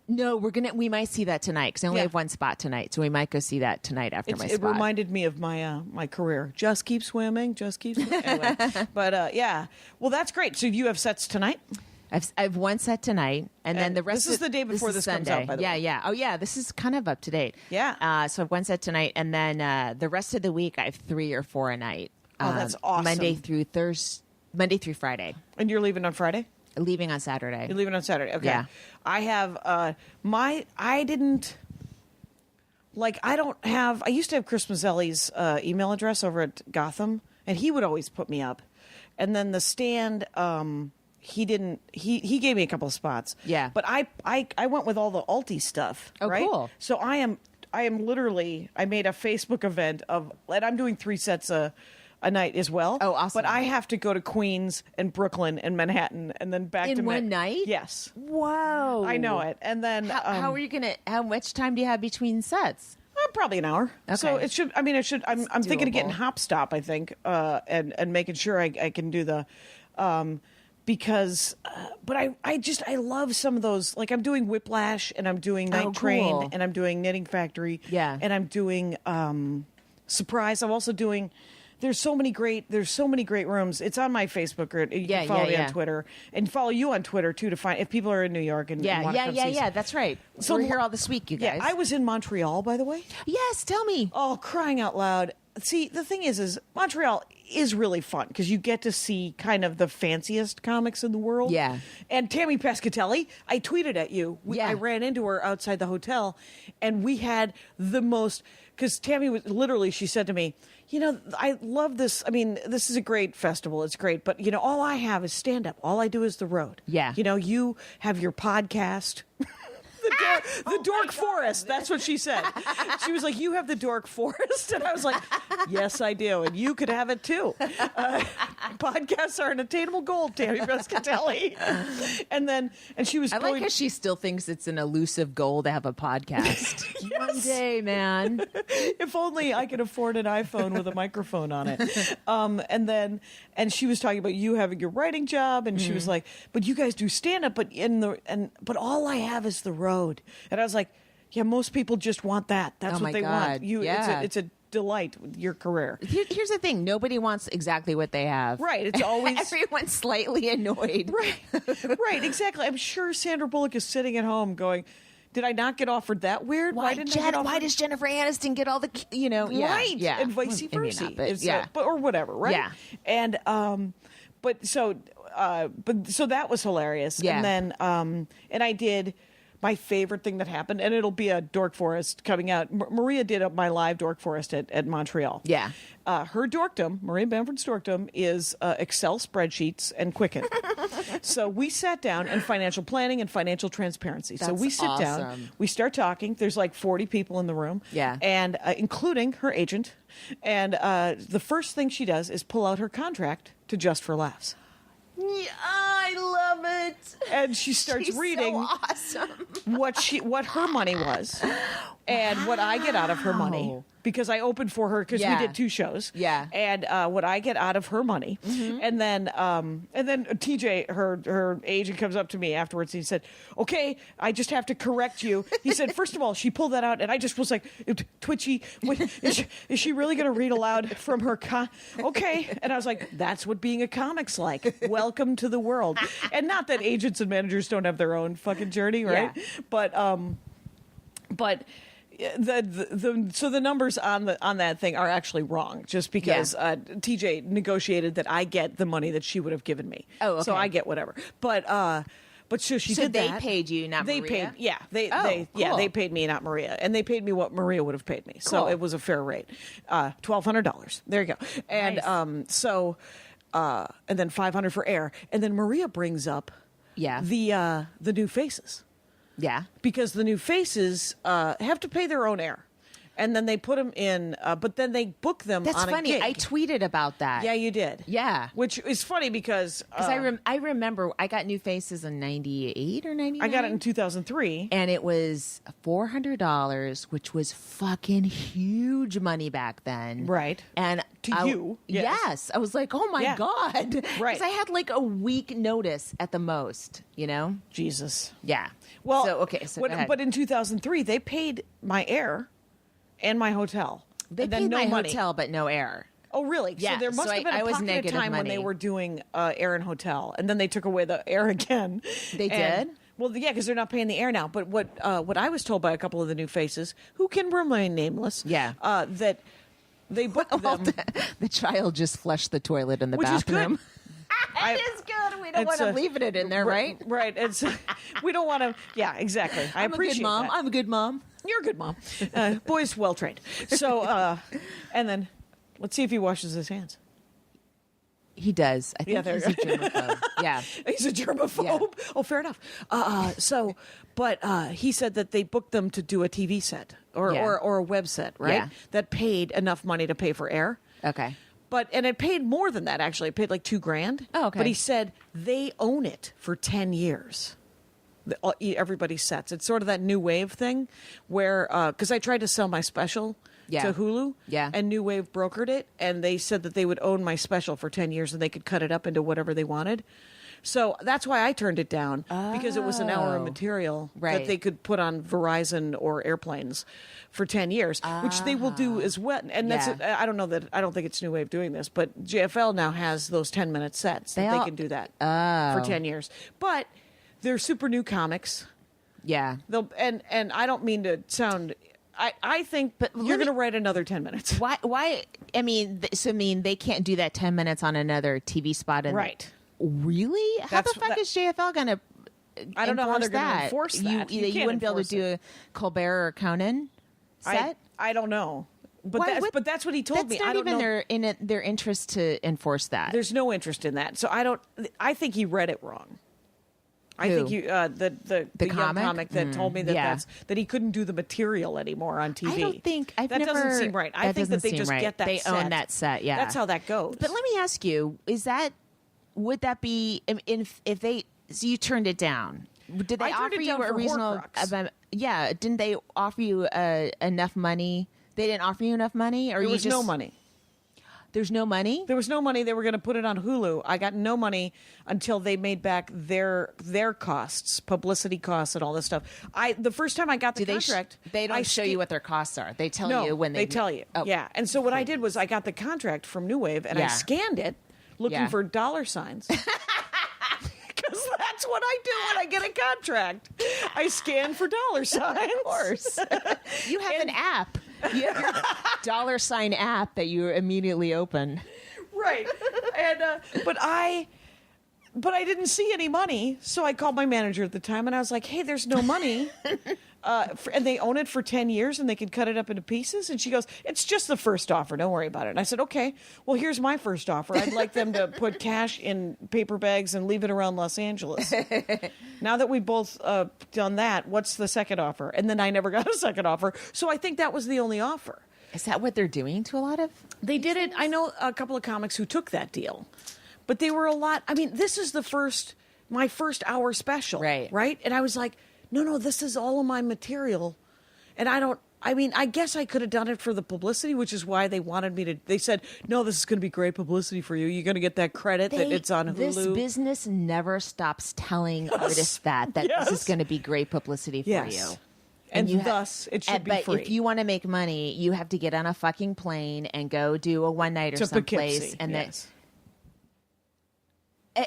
S3: No, we might see that tonight because I only
S4: Yeah.
S3: have one spot tonight, so we might go see that tonight after my
S4: It
S3: spot.
S4: reminded me of my my career. Just keep swimming. Just keep swimming. Anyway, but yeah. Well, that's great. So you have sets tonight?
S3: I've one set tonight, and then
S4: And
S3: the rest.
S4: this is the day before
S3: is
S4: this comes
S3: Sunday.
S4: out, by the
S3: yeah,
S4: way.
S3: yeah. Oh, yeah. This is kind of up to date.
S4: Yeah.
S3: So I've one set tonight, and then the rest of the week I have 3 or 4 a night.
S4: Oh, that's awesome.
S3: Monday through Friday.
S4: And you're leaving on Friday?
S3: Leaving on Saturday.
S4: You're leaving on Saturday. Okay.
S3: Yeah.
S4: I have I used to have Chris Mazzelli's email address over at Gotham, and he would always put me up. And then the stand he gave me a couple of spots.
S3: Yeah.
S4: But I went with all the alti stuff,
S3: Oh,
S4: right?
S3: cool.
S4: So I am literally, I made a Facebook event and I'm doing 3 sets a night as well.
S3: Oh, awesome.
S4: But I have to go to Queens and Brooklyn and Manhattan and then back
S3: In
S4: to
S3: one night?
S4: Yes.
S3: Whoa.
S4: I know it. And then
S3: How are you gonna? How much time do you have between sets?
S4: probably an hour. So
S3: Okay.
S4: it should. I mean, it should. I'm thinking of getting
S3: doable.
S4: Hop Stop. I think, and making sure I can do the, because. But I love some of those. Like I'm doing Whiplash, and I'm doing Night
S3: Oh,
S4: Train,
S3: cool.
S4: and I'm doing Knitting Factory.
S3: Yeah.
S4: And I'm doing Surprise. I'm also doing. There's so many great rooms. It's on my Facebook group. You
S3: Yeah,
S4: can follow
S3: yeah,
S4: me
S3: yeah.
S4: on Twitter and follow you on Twitter too to find if people are in New York and
S3: Yeah,
S4: wanna
S3: yeah,
S4: come
S3: yeah,
S4: see
S3: yeah. That's right.
S4: So
S3: We're here all this week, you guys.
S4: Yeah, I was in Montreal, by the way.
S3: Yes, tell me.
S4: Oh, crying out loud. See, the thing is Montreal is really fun because you get to see kind of the fanciest comics in the world.
S3: Yeah.
S4: And Tammy Pescatelli, I tweeted at you.
S3: Yeah.
S4: I ran into her outside the hotel, and we had the most, because Tammy was literally, she said to me, you know, I love this. I mean, this is a great festival. It's great. But, you know, all I have is stand up. All I do is the road.
S3: Yeah.
S4: You know, you have your podcast. The Dork Forest. That's what she said. She was like, you have the Dork Forest. And I was like, yes, I do. And you could have it too. Podcasts are an attainable goal, Tammy Pescatelli. And she was
S3: I
S4: going.
S3: like how she still thinks it's an elusive goal to have a podcast. One day, man.
S4: If only I could afford an iPhone with a microphone on it. And she was talking about you having your writing job, and she was like, "But you guys do stand up, but all I have is the road." And I was like, "Yeah, most people just want that. That's
S3: Oh
S4: what
S3: my
S4: they want.
S3: God.
S4: It's it's a delight with your career."
S3: Here's the thing: nobody wants exactly what they have.
S4: Right. It's always
S3: Everyone's slightly annoyed.
S4: right. Exactly. I'm sure Sandra Bullock is sitting at home going, "Did I not get offered that weird? Why didn't I get offered?"
S3: Why does Jennifer Aniston get all the, Yeah,
S4: Right.
S3: yeah.
S4: And vice
S3: Maybe
S4: versa.
S3: not, but
S4: It's,
S3: yeah.
S4: or whatever, right?
S3: Yeah.
S4: And but so that was hilarious.
S3: Yeah.
S4: And then and I did my favorite thing that happened, and it'll be a Dork Forest coming out. Maria did my live Dork Forest at Montreal.
S3: Yeah.
S4: Her dorkdom, Maria Bamford's dorkdom, is Excel spreadsheets and Quicken. So we sat down and financial planning and financial transparency. So
S3: That's
S4: we sit down,
S3: awesome.
S4: we start talking. There's like 40 people in the room.
S3: Yeah.
S4: And including her agent. And the first thing she does is pull out her contract to Just for Laughs.
S3: Yeah, I love it.
S4: And she starts
S3: She's
S4: reading
S3: so awesome.
S4: what her money was and what I get out of her money, because I opened for her because
S3: Yeah.
S4: we did 2 shows.
S3: Yeah.
S4: And what I get out of her money. And then TJ, her agent, comes up to me afterwards and he said, "Okay, I just have to correct you." He said, "First of all, she pulled that out and I just was like twitchy. Is she really going to read aloud from her okay." And I was like, "That's what being a comic's like. Welcome to the world." And not that agents and managers don't have their own fucking journey, right?
S3: Yeah.
S4: But so the numbers on that thing are actually wrong, just because TJ negotiated that I get the money that she would have given me.
S3: Oh, okay.
S4: So I get whatever. But so she
S3: So
S4: did
S3: they
S4: that.
S3: paid you, not
S4: they
S3: Maria?
S4: paid
S3: Cool.
S4: they paid me, not Maria, and they paid me what Maria would have paid me. So
S3: Cool.
S4: it was a fair rate, $1,200. There you go. And
S3: Nice.
S4: and then $500 for air, and then Maria brings up
S3: Yeah.
S4: the new faces.
S3: Yeah.
S4: Because the new faces have to pay their own air, and then they put them in. But then they book them.
S3: That's
S4: on
S3: funny.
S4: A gig.
S3: I tweeted about that.
S4: Yeah, you did.
S3: Yeah.
S4: Which is funny because
S3: Because I remember I got New Faces in 98 or 99.
S4: I got it in 2003.
S3: And it was $400, which was fucking huge money back then.
S4: Right.
S3: And
S4: To you, yes.
S3: Yes. I was like, oh my
S4: Yeah.
S3: God.
S4: Right.
S3: Because I had like a week notice at the most, you know?
S4: Jesus.
S3: Yeah.
S4: Well,
S3: so, okay. So go ahead.
S4: but in 2003 they paid my air and my hotel.
S3: they
S4: and then
S3: paid
S4: no
S3: my
S4: money.
S3: hotel, but no air.
S4: Oh, really?
S3: Yeah,
S4: So there must
S3: so
S4: have been
S3: I
S4: a
S3: was
S4: pocket of
S3: negative
S4: time when they
S3: money.
S4: were doing air and hotel, and then they took away the air again.
S3: They
S4: And-
S3: did?
S4: Well, yeah, because they're not paying the air now. But what I was told by a couple of the new faces, who can remain nameless,
S3: Yeah.
S4: that they booked
S3: Well,
S4: them.
S3: the child just flushed the toilet in the
S4: Which is good.
S3: bathroom.
S4: I-
S3: It is good. We don't
S4: It's
S3: want to leave it in there, right?
S4: Right. It's we don't want to. Yeah, exactly. I
S3: I'm a
S4: appreciate
S3: good mom.
S4: that.
S3: I'm a good mom.
S4: You're a good mom. Boy's well trained. So, and then let's see if he washes his hands.
S3: He does. I think
S4: Yeah, there
S3: he's a
S4: you go.
S3: germaphobe. Yeah.
S4: He's a germaphobe.
S3: Yeah.
S4: Oh, fair enough. But he said that they booked them to do a TV set or
S3: Yeah.
S4: or a web set, right?
S3: Yeah.
S4: That paid enough money to pay for air.
S3: Okay.
S4: And it paid more than that, actually. It paid like $2,000.
S3: Oh, okay.
S4: But he said they own it for 10 years. Everybody sets. It's sort of that new wave thing where, because I tried to sell my special
S3: Yeah.
S4: to Hulu.
S3: Yeah.
S4: And New Wave brokered it. And they said that they would own my special for 10 years and they could cut it up into whatever they wanted. So that's why I turned it down, because it was an hour of
S3: Oh.
S4: material that
S3: Right.
S4: they could put on Verizon or airplanes for 10 years, which they will do as well. And that's
S3: Yeah.
S4: I don't think it's New Wave doing this, but JFL now has those 10-minute sets that
S3: They
S4: they
S3: all-
S4: can do that
S3: Oh.
S4: for 10 years. But they're super new comics.
S3: Yeah.
S4: They'll and I don't mean to sound I think
S3: But
S4: you're
S3: let me-
S4: going to write another 10 minutes.
S3: Why? I mean, they can't do that 10 minutes on another TV spot.
S4: Right.
S3: Really? How
S4: That's-
S3: the fuck
S4: that-
S3: is JFL going to
S4: I don't know how they're
S3: going
S4: gonna
S3: to
S4: enforce that. You
S3: You
S4: can't
S3: wouldn't be able to
S4: enforce
S3: do a Colbert or Conan set?
S4: I don't know. But
S3: Why would-
S4: that's what he told me.
S3: That's
S4: I
S3: not
S4: don't
S3: even
S4: know.
S3: their interest to enforce that.
S4: There's no interest in that. So I think he read it wrong. I
S3: Who?
S4: think you the young
S3: comic?
S4: comic that told me that
S3: yeah.
S4: that he couldn't do the material anymore on TV.
S3: I don't think
S4: that doesn't seem right. I think that they
S3: doesn't
S4: just
S3: seem right.
S4: get that
S3: they
S4: set.
S3: own that set. Yeah,
S4: That's how that goes.
S3: But let me ask you: would that be if they? So you turned it down? Did they
S4: I turned
S3: offer
S4: it
S3: you
S4: down
S3: a
S4: for
S3: reasonable?
S4: Horcrux.
S3: Yeah, didn't they offer you enough money? They didn't offer you enough money, or
S4: there
S3: you
S4: was
S3: just
S4: no money.
S3: There's no money.
S4: There was no money. They were going to put it on Hulu. I got no money until they made back their costs, publicity costs, and all this stuff. The first time I got the
S3: Do they?
S4: contract,
S3: They don't
S4: I
S3: show
S4: sta-
S3: you what their costs are. They tell
S4: No,
S3: you when
S4: they tell you.
S3: Oh.
S4: Yeah. And so what I did was I got the contract from New Wave and I
S3: Yeah.
S4: scanned it, looking
S3: Yeah.
S4: for dollar signs. Because that's what I do when I get a contract. I scan for dollar signs. Of
S3: course. You have an app. You have your $ app that you immediately open.
S4: Right. And but but I didn't see any money, so I called my manager at the time, and I was like, "Hey, there's no money." And they own it for 10 years, and they can cut it up into pieces. And she goes, "It's just the first offer. Don't worry about it." And I said, "Okay, well, here's my first offer. I'd like them to put cash in paper bags and leave it around Los Angeles." Now that we've both done that, what's the second offer? And then I never got a second offer. So I think that was the only offer.
S3: Is that what they're doing to a lot of?
S4: They did it. I know a couple of comics who took that deal, but they were a lot. I mean, this is my first hour special, right? And I was like, no, this is all of my material, and I guess I could have done it for the publicity, which is why they wanted me to. They said, "No, this is going to be great publicity for you. You're going to get that credit that it's on Hulu."
S3: This business never stops telling artists that
S4: Yes.
S3: this is going to be great publicity for
S4: Yes.
S3: you.
S4: And
S3: you
S4: thus, it should be
S3: but
S4: free.
S3: if you want to make money, you have to get on a fucking plane and go do a one night or
S4: to
S3: someplace,
S4: Poughkeepsie,
S3: and
S4: yes.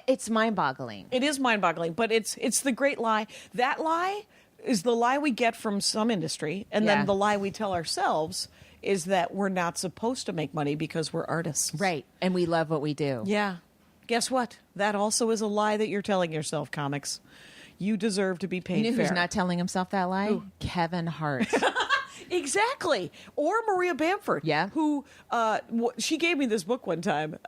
S3: it's mind boggling.
S4: It is mind-boggling, but it's the great lie. That lie is the lie we get from some industry, and
S3: Yeah.
S4: then the lie we tell ourselves is that we're not supposed to make money because we're artists.
S3: Right. And we love what we do.
S4: Yeah. Guess what? That also is a lie that you're telling yourself, comics. You deserve to be paid
S3: You know
S4: fair.
S3: who's not telling himself that lie? Kevin Hart.
S4: Exactly. Or Maria Bamford.
S3: Yeah.
S4: Who, she gave me this book one time.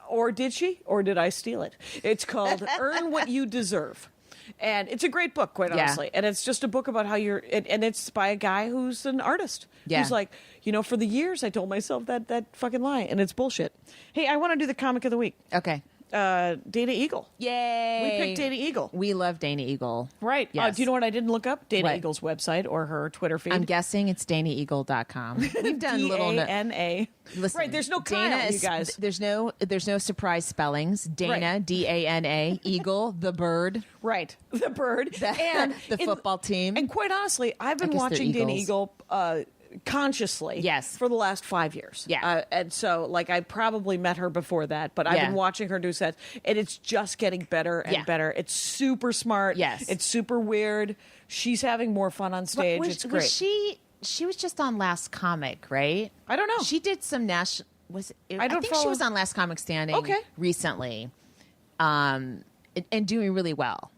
S4: Or did she? Or did I steal it? It's called Earn What You Deserve. And it's a great book, quite
S3: Yeah.
S4: honestly. And it's just a book about how and it's by a guy who's an artist.
S3: Yeah.
S4: Who's like, for the years I told myself that fucking lie. And it's bullshit. Hey, I want to do the comic of the week.
S3: Okay.
S4: Dana Eagle.
S3: Yay.
S4: We picked Dana Eagle.
S3: We love Dana Eagle.
S4: Right.
S3: Yes.
S4: Do you know what I didn't look up? Dana
S3: What?
S4: Eagle's website or her Twitter feed.
S3: I'm guessing it's DanaEagle.com. We've done little.
S4: D-A-N-A.
S3: Listen,
S4: Right, there's no
S3: Dana
S4: Kyle, you
S3: is-
S4: guys.
S3: There's no surprise spellings. Dana,
S4: Right.
S3: Dana, Eagle, the bird,
S4: Right. The bird. And
S3: the football team.
S4: And quite honestly, I've been
S3: guess they're
S4: watching Dana
S3: Eagles.
S4: Eagle consciously
S3: Yes.
S4: for the last 5 years.
S3: Yeah.
S4: And so, I probably met her before that, but I've
S3: Yeah.
S4: been watching her do sets, and it's just getting better and
S3: Yeah.
S4: better. It's super smart.
S3: Yes.
S4: It's super weird. She's having more fun on stage. It's great.
S3: Was she was just on Last Comic, right?
S4: I don't know.
S3: She did some national. I
S4: don't
S3: think
S4: follow-
S3: she was on Last Comic Standing.
S4: Okay.
S3: Recently, and doing really well.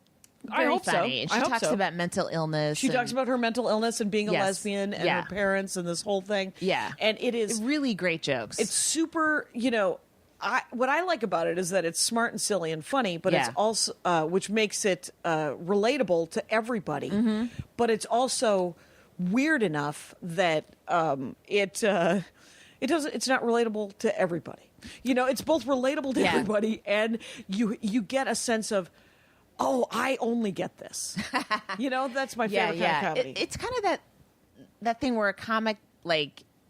S4: I
S3: Very
S4: hope so.
S3: funny. And
S4: I
S3: she
S4: hope
S3: talks
S4: so.
S3: about mental illness.
S4: She talks about her mental illness and being a
S3: Yes.
S4: lesbian and
S3: Yeah.
S4: her parents and this whole thing.
S3: Yeah.
S4: And it is
S3: really great jokes.
S4: It's super, what I like about it is that it's smart and silly and funny, but it's
S3: Yeah.
S4: also, which makes it relatable to everybody.
S3: Mm-hmm.
S4: But it's also weird enough that it's not relatable to everybody. It's both relatable to
S3: Yeah.
S4: everybody, and you get a sense of, oh, I only get this. That's my favorite kind of comedy.
S3: It's kind of that thing where a comic,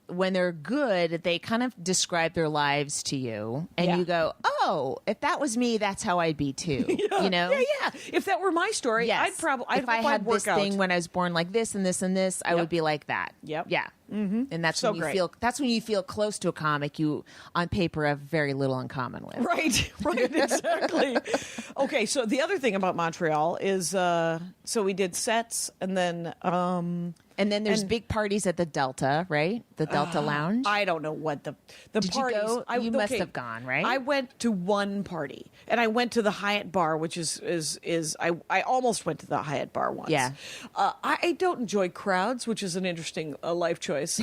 S3: when they're good, they kind of describe their lives to you, and
S4: Yeah.
S3: you go, "Oh, if that was me, that's how I'd be too."
S4: Yeah. If that were my story,
S3: Yes.
S4: I'd probably.
S3: if I had this thing when I was born like this and this and this, I
S4: Yep.
S3: would be like that.
S4: Yep.
S3: Yeah. Mm-hmm. And that's
S4: So
S3: when you
S4: great.
S3: feel. That's when you feel close to a comic you, on paper, have very little in common with.
S4: Right, exactly. Okay, so the other thing about Montreal is, so we did sets, and then
S3: And then there's
S4: And-
S3: big parties at the Delta, right? The Delta Lounge.
S4: I don't know what the
S3: Did you
S4: parties.
S3: go? You must have gone, right?
S4: I went to one party, and I went to the Hyatt Bar, which is I almost went to the Hyatt Bar once.
S3: Yeah.
S4: I don't enjoy crowds, which is an interesting life choice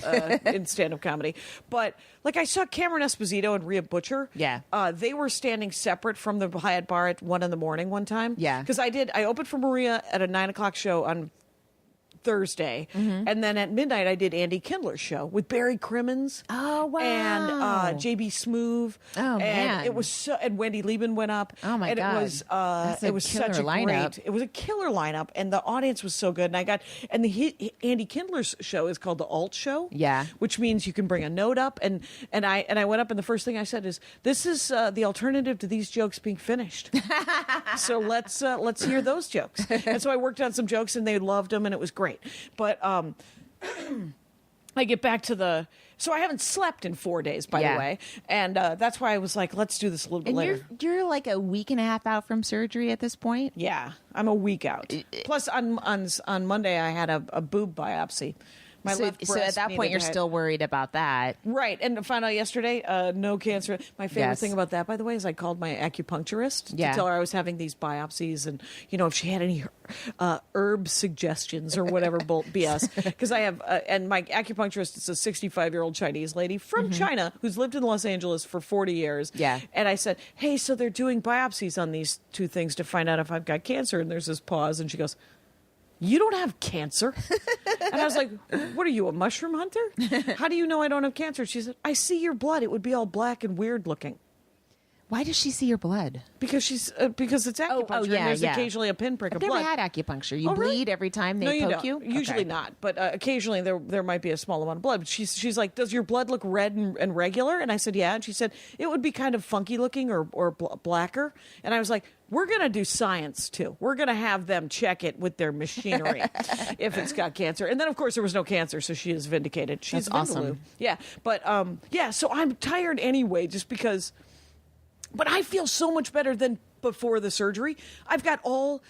S4: in stand-up comedy. But I saw Cameron Esposito and Rhea Butcher.
S3: Yeah.
S4: They were standing separate from the Hyatt Bar at 1 a.m. one time.
S3: Yeah.
S4: Because I opened for Maria at a 9:00 show on Thursday, and then at midnight I did Andy Kindler's show with Barry Crimmins.
S3: Oh, wow.
S4: And JB Smoove.
S3: Oh,
S4: and
S3: man.
S4: it was so, and Wendy Lieben went up.
S3: Oh, my
S4: and
S3: God.
S4: it was
S3: That's a
S4: it was such
S3: killer
S4: a
S3: lineup.
S4: great. It was a killer lineup, and the audience was so good. And Andy Kindler's show is called the Alt Show.
S3: Yeah.
S4: which means you can bring a note up, and I went up, and the first thing I said is, "This is the alternative to these jokes being finished." So let's hear those jokes. And so I worked on some jokes, and they loved them, and it was great. But I get back to so I haven't slept in 4 days, by
S3: Yeah.
S4: the way, and that's why I was like, let's do this a little bit
S3: And
S4: later.
S3: you're like a week and a half out from surgery at this point.
S4: Yeah, I'm a week out. Plus, on Monday I had a boob biopsy, My
S3: So,
S4: left
S3: so
S4: breast
S3: at that
S4: needed
S3: point, you're
S4: to-
S3: still worried about that.
S4: Right, and found out yesterday, no cancer. My favorite
S3: Yes.
S4: thing about that, by the way, is I called my acupuncturist
S3: Yeah.
S4: to tell her I was having these biopsies, and if she had any herb suggestions or whatever BS. Because I have, and my acupuncturist is a 65-year-old Chinese lady from China who's lived in Los Angeles for 40 years.
S3: Yeah.
S4: And I said, hey, so they're doing biopsies on these two things to find out if I've got cancer. And there's this pause, and she goes, you don't have cancer. And I was like, what are you, a mushroom hunter? How do you know I don't have cancer? She said, I see your blood. It would be all black and weird looking.
S3: Why does she see your blood?
S4: Because because it's acupuncture
S3: yeah,
S4: and there's
S3: yeah.
S4: occasionally a pinprick
S3: I've
S4: of
S3: never
S4: blood.
S3: had acupuncture. You
S4: Oh, really?
S3: bleed every time they
S4: No, you
S3: poke
S4: don't.
S3: you?
S4: Usually
S3: Okay.
S4: not, but occasionally there might be a small amount of blood. But she's like, does your blood look red and regular? And I said, yeah. And she said, it would be kind of funky looking or blacker. And I was like, we're going to do science too. We're going to have them check it with their machinery if it's got cancer. And then, of course, there was no cancer, so she is vindicated. She's
S3: That's awesome.
S4: Vindaloo. Yeah, but yeah, so I'm tired anyway just because. But I feel so much better than before the surgery. I'm
S3: So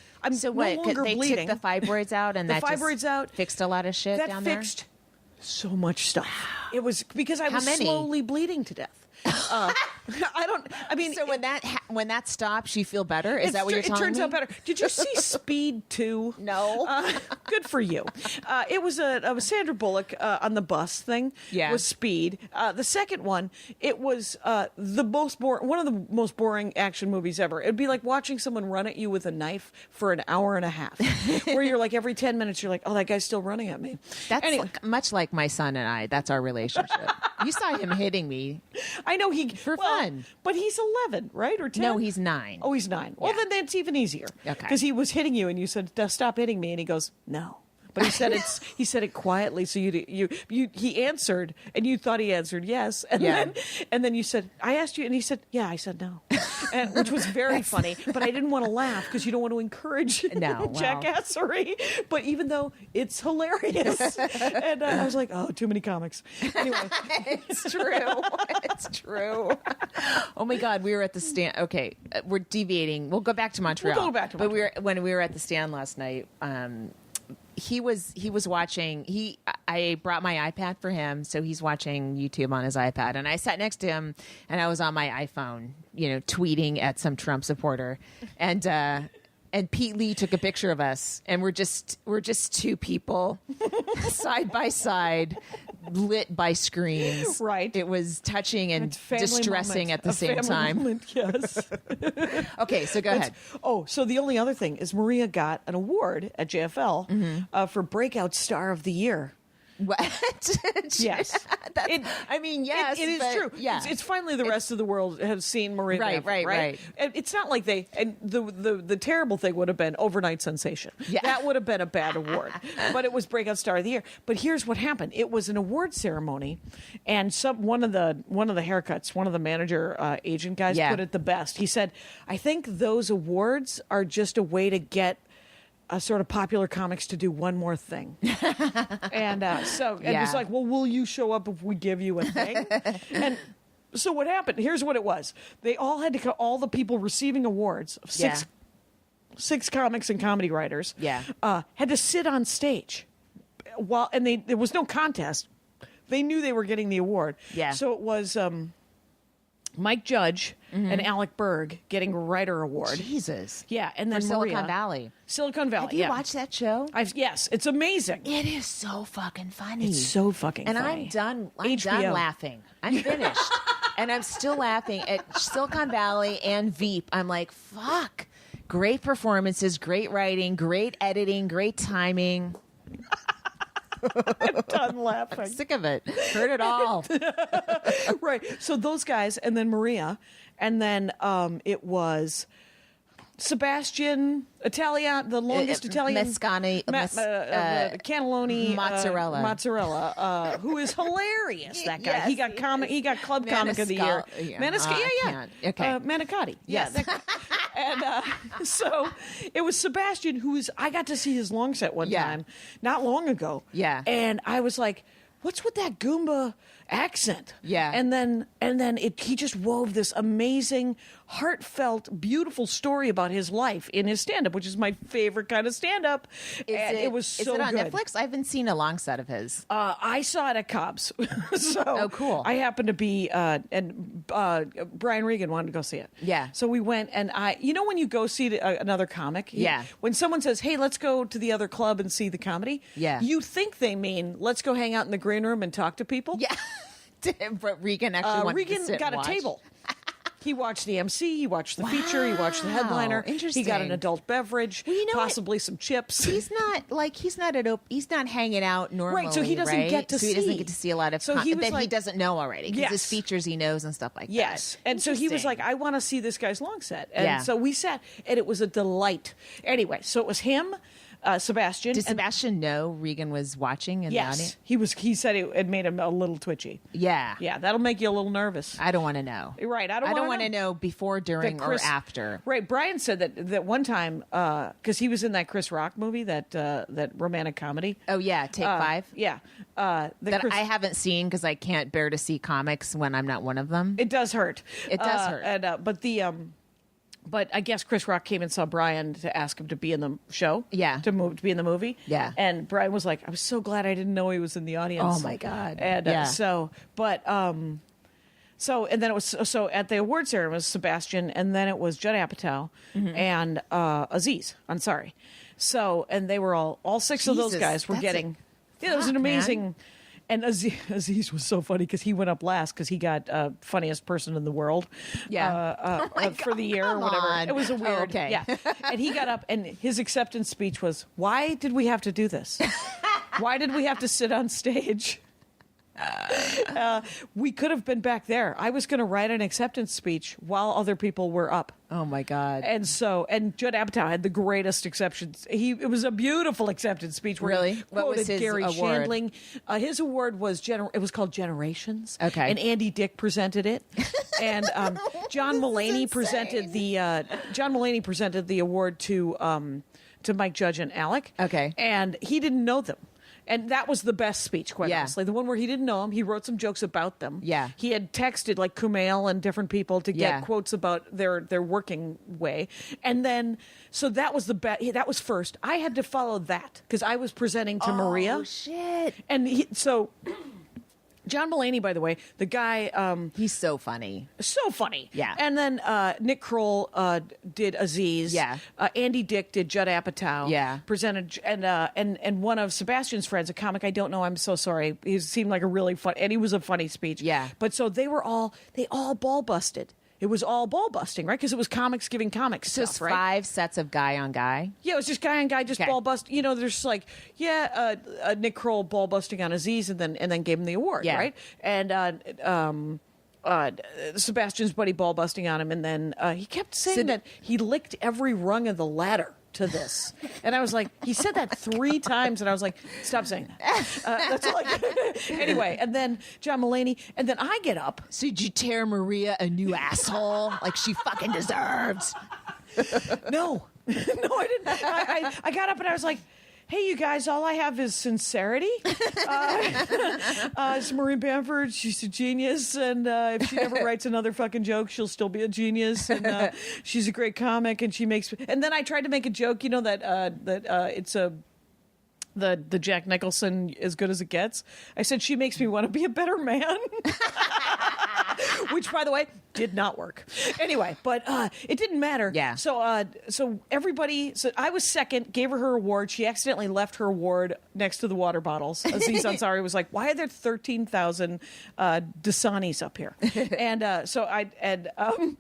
S4: no
S3: what?
S4: longer
S3: They
S4: bleeding.
S3: took the fibroids out, and
S4: The
S3: that
S4: fibroids
S3: just
S4: out.
S3: fixed a lot of shit
S4: That
S3: down
S4: fixed so much stuff. It was because I
S3: How
S4: was
S3: many?
S4: slowly bleeding to death. I mean,
S3: there. So when that stops, you feel better. Is that what you're
S4: it
S3: telling
S4: turns
S3: me?
S4: out better. Did you see Speed 2?
S3: No.
S4: Good for you. It was a Sandra Bullock on the bus thing.
S3: Yeah.
S4: Was Speed. The second one, it was one of the most boring action movies ever. It'd be like watching someone run at you with a knife for an hour and a half, where you're like every 10 minutes you're like, oh, that guy's still running at me.
S3: That's
S4: Anyway.
S3: much like my son and I. That's our relationship. You saw him hitting me.
S4: I know
S3: For fun.
S4: but he's 11, right, or 10?
S3: No, he's 9.
S4: Oh, he's 9. Well,
S3: Yeah.
S4: then that's even easier.
S3: Okay.
S4: Because he was hitting you, and you said, "Stop hitting me," and he goes, "No." But he said he said it quietly, so he answered, and you thought he answered yes, and
S3: Yeah.
S4: then you said, "I asked you," and he said, "Yeah," I said no, which was very funny. But I didn't want to laugh because you don't want to encourage
S3: No, well.
S4: jackassery. But even though it's hilarious, and I was like, "Oh, too many comics." Anyway.
S3: It's true. It's true. Oh my God, we were at the stand. Okay, we're deviating. We'll go back to Montreal.
S4: go back to
S3: But when we were at the stand last night. He was watching. I brought my iPad for him, so he's watching YouTube on his iPad, and I sat next to him, and I was on my iPhone, tweeting at some Trump supporter, and Pete Lee took a picture of us, and we're just two people side by side, lit by screens.
S4: Right.
S3: It was touching and
S4: It's family
S3: distressing
S4: moment.
S3: at the
S4: A
S3: same
S4: family
S3: time.
S4: moment, yes.
S3: Okay, so go ahead.
S4: Oh, so the only other thing is Maria got an award at JFL
S3: Mm-hmm.
S4: for Breakout Star of the Year.
S3: What?
S4: Yes.
S3: Yes,
S4: it is
S3: but
S4: true.
S3: Yeah.
S4: It's finally the rest of the world has seen Maria.
S3: Right,
S4: Bamford,
S3: right.
S4: And it's not like the terrible thing would have been overnight sensation.
S3: Yeah.
S4: That would have been a bad award. But it was Breakout Star of the Year. But here's what happened. It was an award ceremony, and one of the haircuts, one of the manager agent guys
S3: Yeah.
S4: put it the best. He said, I think those awards are just a way to get sort of popular comics to do one more thing. And
S3: Yeah.
S4: it's like, well, will you show up if we give you a thing? And so what happened? Here's what it was. They all had to all the people receiving awards, six comics and comedy writers,
S3: Yeah.
S4: had to sit on stage there was no contest. They knew they were getting the award.
S3: Yeah.
S4: So it was Mike Judge and Alec Berg getting a writer award.
S3: Jesus.
S4: Yeah, and then
S3: For Silicon
S4: Maria.
S3: Valley.
S4: Silicon Valley.
S3: Have you
S4: yeah.
S3: watched that show?
S4: Yes, it's amazing.
S3: It is so fucking funny.
S4: It's so fucking
S3: and
S4: funny.
S3: I'm done
S4: HBO.
S3: laughing. I'm finished. And I'm still laughing at Silicon Valley and Veep. I'm like, fuck. Great performances, great writing, great editing, great timing.
S4: I'm done laughing.
S3: Sick of it. Heard it all.
S4: Right. So those guys, and then Maria, and then it was Sebastian Italian, the longest Italian
S3: Mascani,
S4: cannelloni
S3: mozzarella.
S4: who is hilarious. That guy.
S3: Yes,
S4: he got He got Club Comic of the Year.
S3: Yeah.
S4: Maniscalco.
S3: I
S4: Yeah.
S3: can't. Okay.
S4: Manicotti.
S3: Yes.
S4: Yeah. that guy. And so it was Sebastian, I got to see his long set one
S3: Yeah.
S4: time, not long ago.
S3: Yeah.
S4: And I was like, what's with that Goomba accent?
S3: Yeah.
S4: And then he just wove this amazing heartfelt, beautiful story about his life in his stand-up, which is my favorite kind of stand-up. And it was so
S3: Is it on
S4: good.
S3: Netflix? I haven't seen a long set of his.
S4: I saw it at Cobb's. So
S3: Oh, cool.
S4: I happened to be, and Brian Regan wanted to go see it.
S3: Yeah.
S4: So we went, and when you go see another comic,
S3: Yeah.
S4: when someone says, "Hey, let's go to the other club and see the comedy,"
S3: Yeah.
S4: you think they mean let's go hang out in the green room and talk to people.
S3: Yeah. But Regan actually wanted to
S4: Regan
S3: sit
S4: got
S3: and
S4: a
S3: watch.
S4: table. He watched the MC, he watched the feature, he watched the headliner. He got
S3: Interesting.
S4: an adult beverage,
S3: Well, you know what?
S4: possibly some chips.
S3: He's not hanging out normally,
S4: Right, so he doesn't get to
S3: so he doesn't
S4: see.
S3: get to see a lot of
S4: So he was
S3: that he
S4: like-
S3: doesn't know already because his
S4: Yes.
S3: features he knows and stuff like
S4: Yes.
S3: that.
S4: And so he was
S3: Interesting.
S4: like, I want to see this guy's long set. And
S3: Yeah.
S4: so we sat, and it was a delight. Anyway, so it was him, Sebastian.
S3: Did
S4: and-
S3: Sebastian know Regan was watching in the
S4: Yes.
S3: audience?
S4: He said it made him a little twitchy.
S3: Yeah.
S4: Yeah, that'll make you a little nervous.
S3: I don't want to know.
S4: Right, I don't wanna
S3: want to
S4: know.
S3: know before, during,
S4: That Chris-
S3: or after.
S4: Right, Brian said that one time, because he was in that Chris Rock movie, that romantic comedy.
S3: Oh yeah, Take Five.
S4: Yeah.
S3: That I haven't seen because I can't bear to see comics when I'm not one of them.
S4: It does hurt.
S3: It does hurt.
S4: And but I guess Chris Rock came and saw Brian to ask him to be in the show.
S3: Yeah.
S4: To be in the movie.
S3: Yeah.
S4: And Brian was like, I was so glad I didn't know he was in the audience.
S3: Oh, my God.
S4: And
S3: Yeah.
S4: so and then it was so at the award ceremony it was Sebastian, and then it was Judd Apatow
S3: Mm-hmm.
S4: and Aziz Ansari. So and they were all six of those
S3: Jesus,
S4: guys were
S3: that's
S4: getting.
S3: a-
S4: Yeah, it was an
S3: fuck, man.
S4: amazing. And Aziz was so funny because he went up last because he got funniest person in the world.
S3: Yeah. Oh my
S4: for the
S3: God,
S4: year or
S3: come
S4: whatever.
S3: on.
S4: It was a
S3: Oh,
S4: weird.
S3: okay.
S4: Yeah. And he got up and his acceptance speech was, "Why did we have to do this? Why did we have to sit on stage? We could have been back there. I was going to write an acceptance speech while other people were up."
S3: Oh my God.
S4: And Judd Apatow had the greatest acceptance. It was a beautiful acceptance speech. Where
S3: Really?
S4: he
S3: What was
S4: quoted
S3: his
S4: Gary
S3: award?
S4: Shandling. His award was it was called Generations.
S3: Okay.
S4: And Andy Dick presented it, and John Mulaney presented the award to Mike Judge and Alec.
S3: Okay.
S4: And he didn't know them. And that was the best speech, quite
S3: Yeah.
S4: honestly. The one where he didn't know them. He wrote some jokes about them.
S3: Yeah.
S4: He had texted like Kumail and different people to get
S3: Yeah.
S4: quotes about their working way. And then, so that was that was first. I had to follow that because I was presenting to Maria.
S3: Oh shit.
S4: And so John Mulaney, by the way, the guy,
S3: He's so funny.
S4: so funny.
S3: Yeah.
S4: And then Nick Kroll did Aziz.
S3: Yeah.
S4: Andy Dick did Judd Apatow.
S3: Yeah.
S4: Presented and one of Sebastian's friends, a comic I don't know. I'm so sorry. He seemed like a really fun, and he was a funny speech.
S3: Yeah.
S4: But so they all ball busted. It was all ball busting, right? Because it was comics giving comics
S3: So
S4: stuff,
S3: it's
S4: right?
S3: 5 sets of guy on guy.
S4: Yeah, it was just guy on guy, just
S3: Okay.
S4: ball bust. You know, there's like, Nick Kroll ball busting on Aziz, and then gave him the award,
S3: Yeah.
S4: right? And Sebastian's buddy ball busting on him, and then he kept saying that he licked every rung of the ladder to this, and I was like, he said that 3 times, and I was like, stop saying that. That's all I anyway. And then John Mulaney, and then I get up.
S3: So did you tear Maria a new asshole like she fucking deserved?
S4: No, no, I didn't. I got up and I was like, hey, you guys, all I have is sincerity. It's Marie Bamford. She's a genius. And if she never writes another fucking joke, she'll still be a genius. And she's a great comic. And she makes. And then I tried to make a joke, you know, that it's the Jack Nicholson As Good as It Gets. I said, she makes me want to be a better man. Which, by the way, did not work. Anyway, but it didn't matter.
S3: Yeah.
S4: So everybody. So I was second. Gave her award. She accidentally left her award next to the water bottles. Aziz Ansari was like, "Why are there 13,000 Dasanis up here?" And JB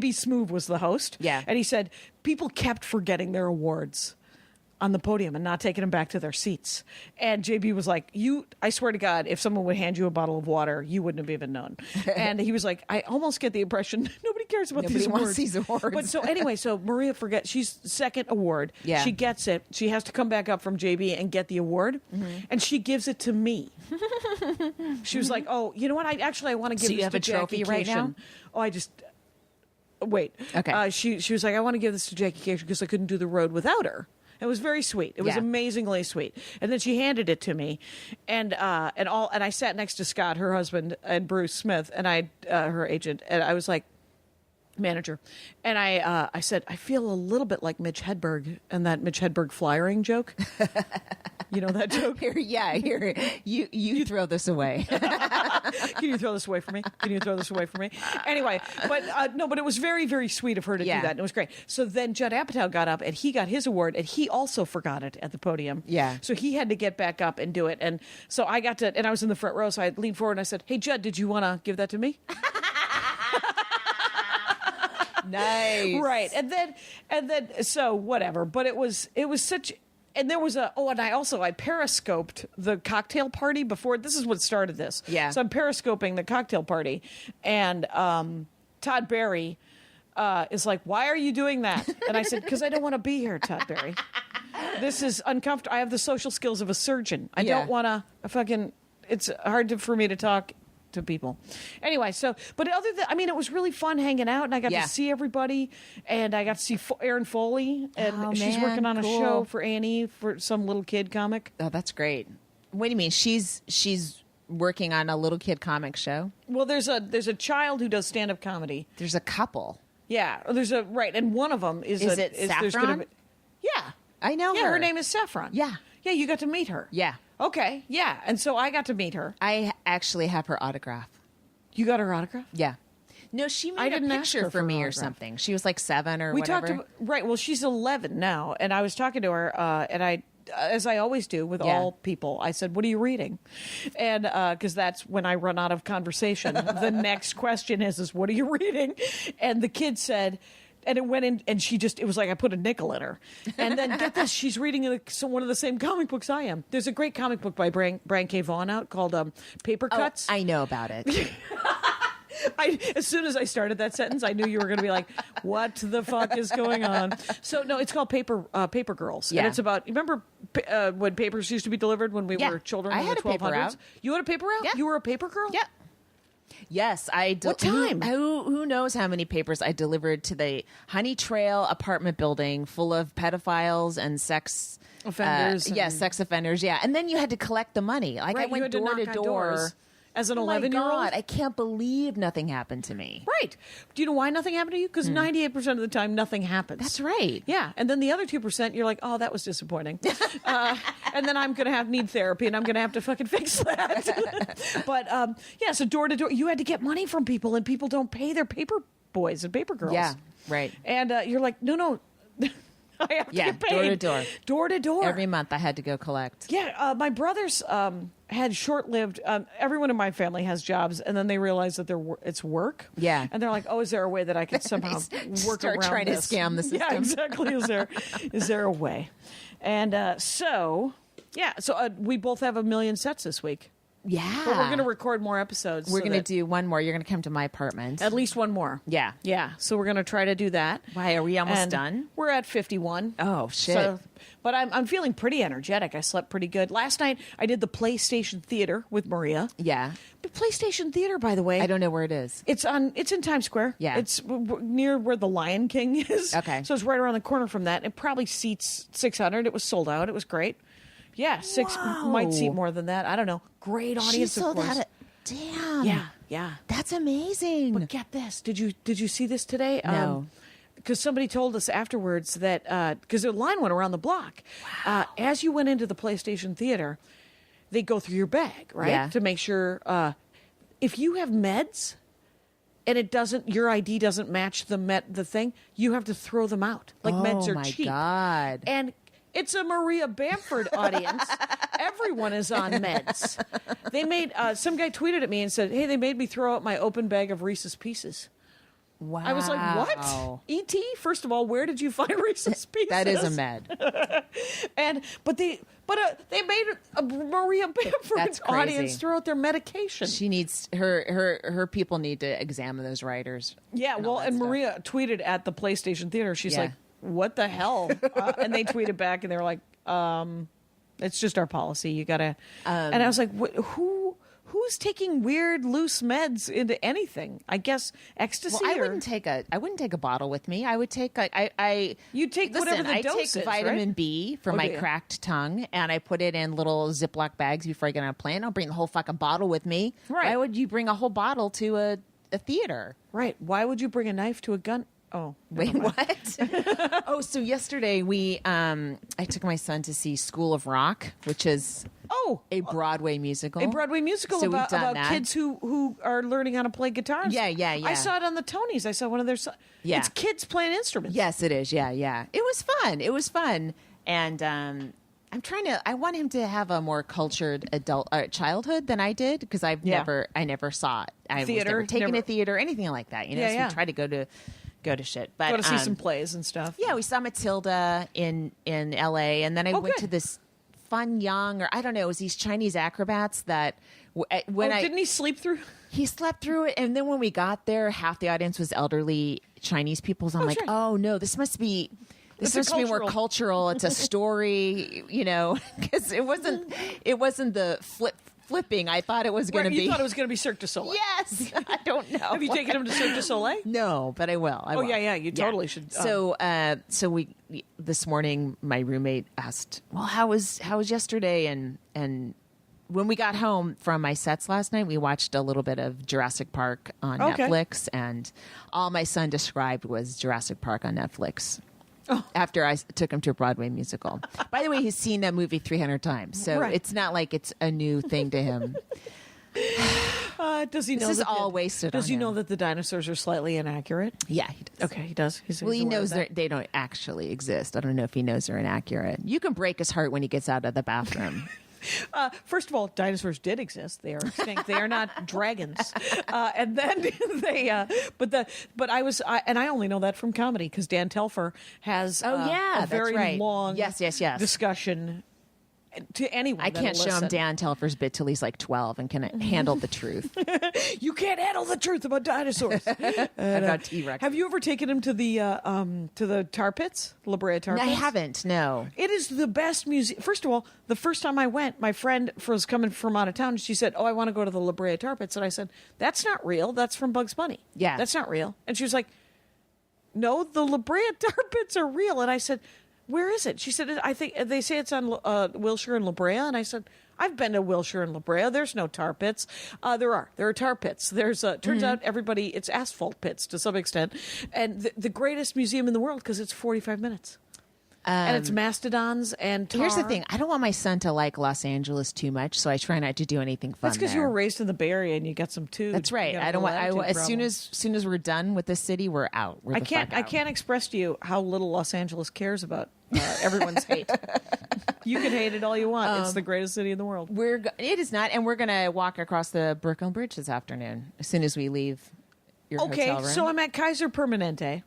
S4: Smoove was the host.
S3: Yeah.
S4: And he said people kept forgetting their awards on the podium and not taking them back to their seats. And JB was like, I swear to God, if someone would hand you a bottle of water, you wouldn't have even known. And he was like, I almost get the impression nobody cares about
S3: Nobody
S4: these
S3: wants
S4: awards.
S3: these awards.
S4: But so anyway, so Maria forgets, she's second award.
S3: Yeah.
S4: She gets it. She has to come back up from JB and get the award.
S3: Mm-hmm.
S4: And she gives it to me. She was like, oh, you know what? I want to give
S3: So you
S4: this
S3: have
S4: to
S3: a trophy
S4: Jackie
S3: right now?
S4: Cation. Oh, I just... Wait.
S3: Okay.
S4: She was like, I want to give this to Jackie Cation because I couldn't do the road without her. It was very sweet. It was
S3: Yeah.
S4: amazingly sweet. And then she handed it to me, and I sat next to Scott, her husband, and Bruce Smith, and her agent, and I was like, manager, and I said, I feel a little bit like Mitch Hedberg and that Mitch Hedberg fly ring joke. You know that joke?
S3: Here, you throw this away.
S4: Can you throw this away from me? Can you throw this away from me? Anyway, but no, but it was very, very sweet of her to do that. And it was great. So then Judd Apatow got up and he got his award and he also forgot it at the podium.
S3: Yeah.
S4: So he had to get back up and do it. And so I got to, and I was in the front row. So I leaned forward and I said, hey, Judd, did you want to give that to me?
S3: Nice.
S4: Right. And then, so whatever. But it was such, and there was and I periscoped the cocktail party before. This is what started this.
S3: Yeah.
S4: So I'm periscoping the cocktail party, and Todd Barry is like, "Why are you doing that?" And I said, "Because I don't want to be here, Todd Barry. This is uncomfortable. I have the social skills of a surgeon. I don't want to It's hard for me to talk to people. Anyway, so, but other than, I mean, it was really fun hanging out, and I got to see everybody, and I got to see Erin Foley, and she's working on a show for A&E for some little kid comic.
S3: Oh, that's great. What do you mean? She's working on a little kid comic show?
S4: Well, there's a child who does stand-up comedy.
S3: There's a couple.
S4: Yeah, and one of them is
S3: Saffron?
S4: Yeah.
S3: I know her.
S4: Yeah, her name is Saffron.
S3: Yeah.
S4: Yeah, you got to meet her.
S3: Yeah.
S4: Okay, yeah. And so I got to meet her.
S3: I actually have her autograph.
S4: You got her autograph?
S3: Yeah. No, she made
S4: didn't
S3: a
S4: ask
S3: picture
S4: her
S3: for
S4: for
S3: me
S4: an
S3: or
S4: autograph.
S3: something. She was like 7 or
S4: We
S3: whatever.
S4: talked about, right. Well, she's 11 now, and I was talking to her, and I, as I always do with all people, I said, "What are you reading?" And because that's when I run out of conversation. The next question is "What are you reading?" And the kid said. And it went in, and it was like I put a nickel in her. And then get this, she's reading one of the same comic books I am. There's a great comic book by Brian K. Vaughan out called Paper Cuts.
S3: I know about it.
S4: As soon as I started that sentence, I knew you were going to be like, "What the fuck is going on?" So no, it's called Paper Girls, and it's about. You remember when papers used to be delivered when we were children?
S3: I
S4: in
S3: had
S4: the
S3: a paper
S4: 1200s?
S3: route.
S4: You had a paper route?
S3: Yeah.
S4: You were a paper girl?
S3: Yeah. Yes,
S4: What time?
S3: Who knows how many papers I delivered to the Honey Trail apartment building full of pedophiles and sex
S4: Offenders.
S3: sex offenders. Yeah, and then you had to collect the money. Like
S4: Right,
S3: I
S4: you
S3: went
S4: had to
S3: door
S4: knock
S3: to
S4: on
S3: door.
S4: doors as an
S3: Oh my
S4: 11-year-old.
S3: God, I can't believe nothing happened to me.
S4: Right. Do you know why nothing happened to you? Because 98% of the time, nothing happens.
S3: That's right.
S4: Yeah. And then the other 2%, you're like, "Oh, that was disappointing." And then I'm going to need therapy, and I'm going to have to fucking fix that. But, so door to door, you had to get money from people, and people don't pay their paper boys and paper girls.
S3: Yeah, right.
S4: And you're like, no. I have to get paid.
S3: door to door.
S4: Door to door.
S3: Every month I had to go collect.
S4: Yeah, my brothers had short-lived. Everyone in my family has jobs, and then they realize that it's work.
S3: Yeah.
S4: and they're like, "Oh, is there a way that I could somehow work
S3: Start
S4: around
S3: trying to
S4: this?"
S3: scam the
S4: Yeah,
S3: system.
S4: exactly. Is there a way? And so we both have 1 million sets this week.
S3: Yeah.
S4: But we're going to record more episodes.
S3: We're
S4: so
S3: going to
S4: that-
S3: do one more. You're going to come to my apartment.
S4: at least one more.
S3: Yeah.
S4: Yeah. So we're going to try to do that.
S3: Why, are we almost
S4: And
S3: done?
S4: We're at 51.
S3: Oh, shit.
S4: So, but I'm feeling pretty energetic. I slept pretty good. Last night I did the PlayStation Theater with Maria.
S3: Yeah.
S4: But PlayStation Theater, by the way,
S3: I don't know where it is.
S4: it's in Times Square.
S3: Yeah.
S4: It's near where the Lion King is.
S3: Okay.
S4: So it's right around the corner from that. It probably seats 600. It was sold out. It was great. Yeah, might seat more than that. I don't know. Great audience,
S3: She sold
S4: of course.
S3: out. Damn.
S4: Yeah.
S3: That's amazing.
S4: But get this. Did you see this today?
S3: No.
S4: Because somebody told us afterwards that because the line went around the block. As you went into the PlayStation Theater, they go through your bag, right?
S3: Yeah.
S4: To make sure if you have meds and your ID doesn't match the thing, you have to throw them out. Like meds are
S3: my
S4: cheap.
S3: God.
S4: And it's a Maria Bamford audience. Everyone is on meds. They made some guy tweeted at me and said, "Hey, they made me throw out my open bag of Reese's Pieces."
S3: Wow.
S4: I was like, "What? E.T.? First of all, where did you find Reese's Pieces?"
S3: That is a med.
S4: But they made a Maria Bamford
S3: That's crazy.
S4: audience throw out their medication.
S3: She needs her people need to examine those writers.
S4: Yeah,
S3: all
S4: well,
S3: that
S4: and
S3: stuff.
S4: Maria tweeted at the PlayStation Theater. She's
S3: Yeah.
S4: like, "What the hell?" And they tweeted back, and they were like, "It's just our policy. You gotta." And I was like, "Who's taking weird loose meds into anything? I guess ecstasy."
S3: Well, I
S4: or-
S3: wouldn't take a bottle with me. I would take
S4: You take whatever the
S3: I
S4: dose
S3: take
S4: is,
S3: vitamin
S4: right?
S3: B for
S4: Oh,
S3: my
S4: do you?
S3: cracked tongue, and I put it in little Ziploc bags before I get on a plane. I'll bring the whole fucking bottle with me.
S4: Right.
S3: Why would you bring a whole bottle to the theater.
S4: Right. Why would you bring a knife to a gun? Oh,
S3: Wait, what? Oh, so yesterday I took my son to see School of Rock, which is a Broadway musical.
S4: A Broadway musical
S3: So we've
S4: about
S3: done that.
S4: kids who are learning how to play guitars.
S3: Yeah.
S4: I saw it on the Tonys. I saw one of their.
S3: Yeah.
S4: It's kids playing instruments.
S3: Yes, it is. Yeah. It was fun. And I'm trying to. I want him to have a more cultured adult childhood than I did because I never saw it. I
S4: Theater,
S3: was never taken
S4: never-
S3: to theater, anything like that. You know,
S4: Yeah,
S3: so
S4: yeah.
S3: we try to go to shit. But
S4: Go to see some plays and stuff.
S3: Yeah, we saw Matilda in L.A. and then I went
S4: good.
S3: to this Fun Young, or I don't know, it was these Chinese acrobats that
S4: Didn't he sleep through?
S3: he slept through it, and then when we got there, half the audience was elderly Chinese people. So I'm like,
S4: sure.
S3: oh no, this must be
S4: It's a
S3: more
S4: cultural-
S3: cultural. It's a story, you know, because it wasn't the flipping. I thought it was going to
S4: You
S3: be.
S4: thought it was going to be Cirque du Soleil.
S3: Yes, I don't know.
S4: Have you taken him to Cirque du Soleil?
S3: No, but I will. I will.
S4: yeah, you totally should.
S3: So, so we this morning, my roommate asked, "Well, how was yesterday?" And when we got home from my sets last night, we watched a little bit of Jurassic Park on
S4: Okay.
S3: Netflix, and all my son described was Jurassic Park on Netflix.
S4: Oh.
S3: After I took him to a Broadway musical. By the way, he's seen that movie 300 times, so
S4: Right.
S3: it's not like it's a new thing to him.
S4: Does he know
S3: is
S4: that
S3: all wasted
S4: Does
S3: on
S4: he
S3: him.
S4: know that the dinosaurs are slightly inaccurate?
S3: Yeah, he does.
S4: Okay, he does.
S3: Well, he
S4: aware of
S3: knows
S4: that.
S3: they don't actually exist. I don't know if he knows they're inaccurate. You can break his heart when he gets out of the bathroom.
S4: First of all, dinosaurs did exist. They are extinct. They are not dragons. And then but I only know that from comedy because Dan Telfer has a
S3: that's
S4: very
S3: right.
S4: long
S3: Yes.
S4: discussion to anyone.
S3: I can't
S4: that'll
S3: show him
S4: listen.
S3: Dan Telfer's bit till he's like 12 and can handle the truth
S4: You can't handle the truth about dinosaurs.
S3: about T-Rex.
S4: Have you ever taken him to the tar pits, La Brea tar
S3: I
S4: pits?
S3: haven't. No.
S4: It is the best museum. First of all, the first time I went, my friend was coming from out of town. And she said, "Oh, I want to go to the La Brea Tar Pits." And I said, "That's not real. That's from Bugs Bunny.
S3: Yeah.
S4: That's not real." And she was like, "No, the La Brea Tar Pits are real." And I said, "Where is it?" She said, "I think they say it's on Wilshire and La Brea." And I said, "I've been to Wilshire and La Brea. There's no tar pits. There are tar pits. There's turns out it's asphalt pits to some extent, and the greatest museum in the world because it's 45 minutes." And it's mastodons and tar.
S3: Here's the thing. I don't want my son to like Los Angeles too much, so I try not to do anything fun.
S4: That's because you
S3: there.
S4: were raised in the Bay Area and you got some too.
S3: That's right. I don't want. As soon as we're done with this city, we're out. We're
S4: I
S3: the
S4: can't.
S3: fuck
S4: I
S3: out.
S4: can't express to you how little Los Angeles cares about everyone's hate. You can hate it all you want. It's the greatest city in the world.
S3: It is not, and we're gonna walk across the Brooklyn Bridge this afternoon as soon as we leave your
S4: Okay,
S3: hotel room.
S4: so I'm at Kaiser Permanente.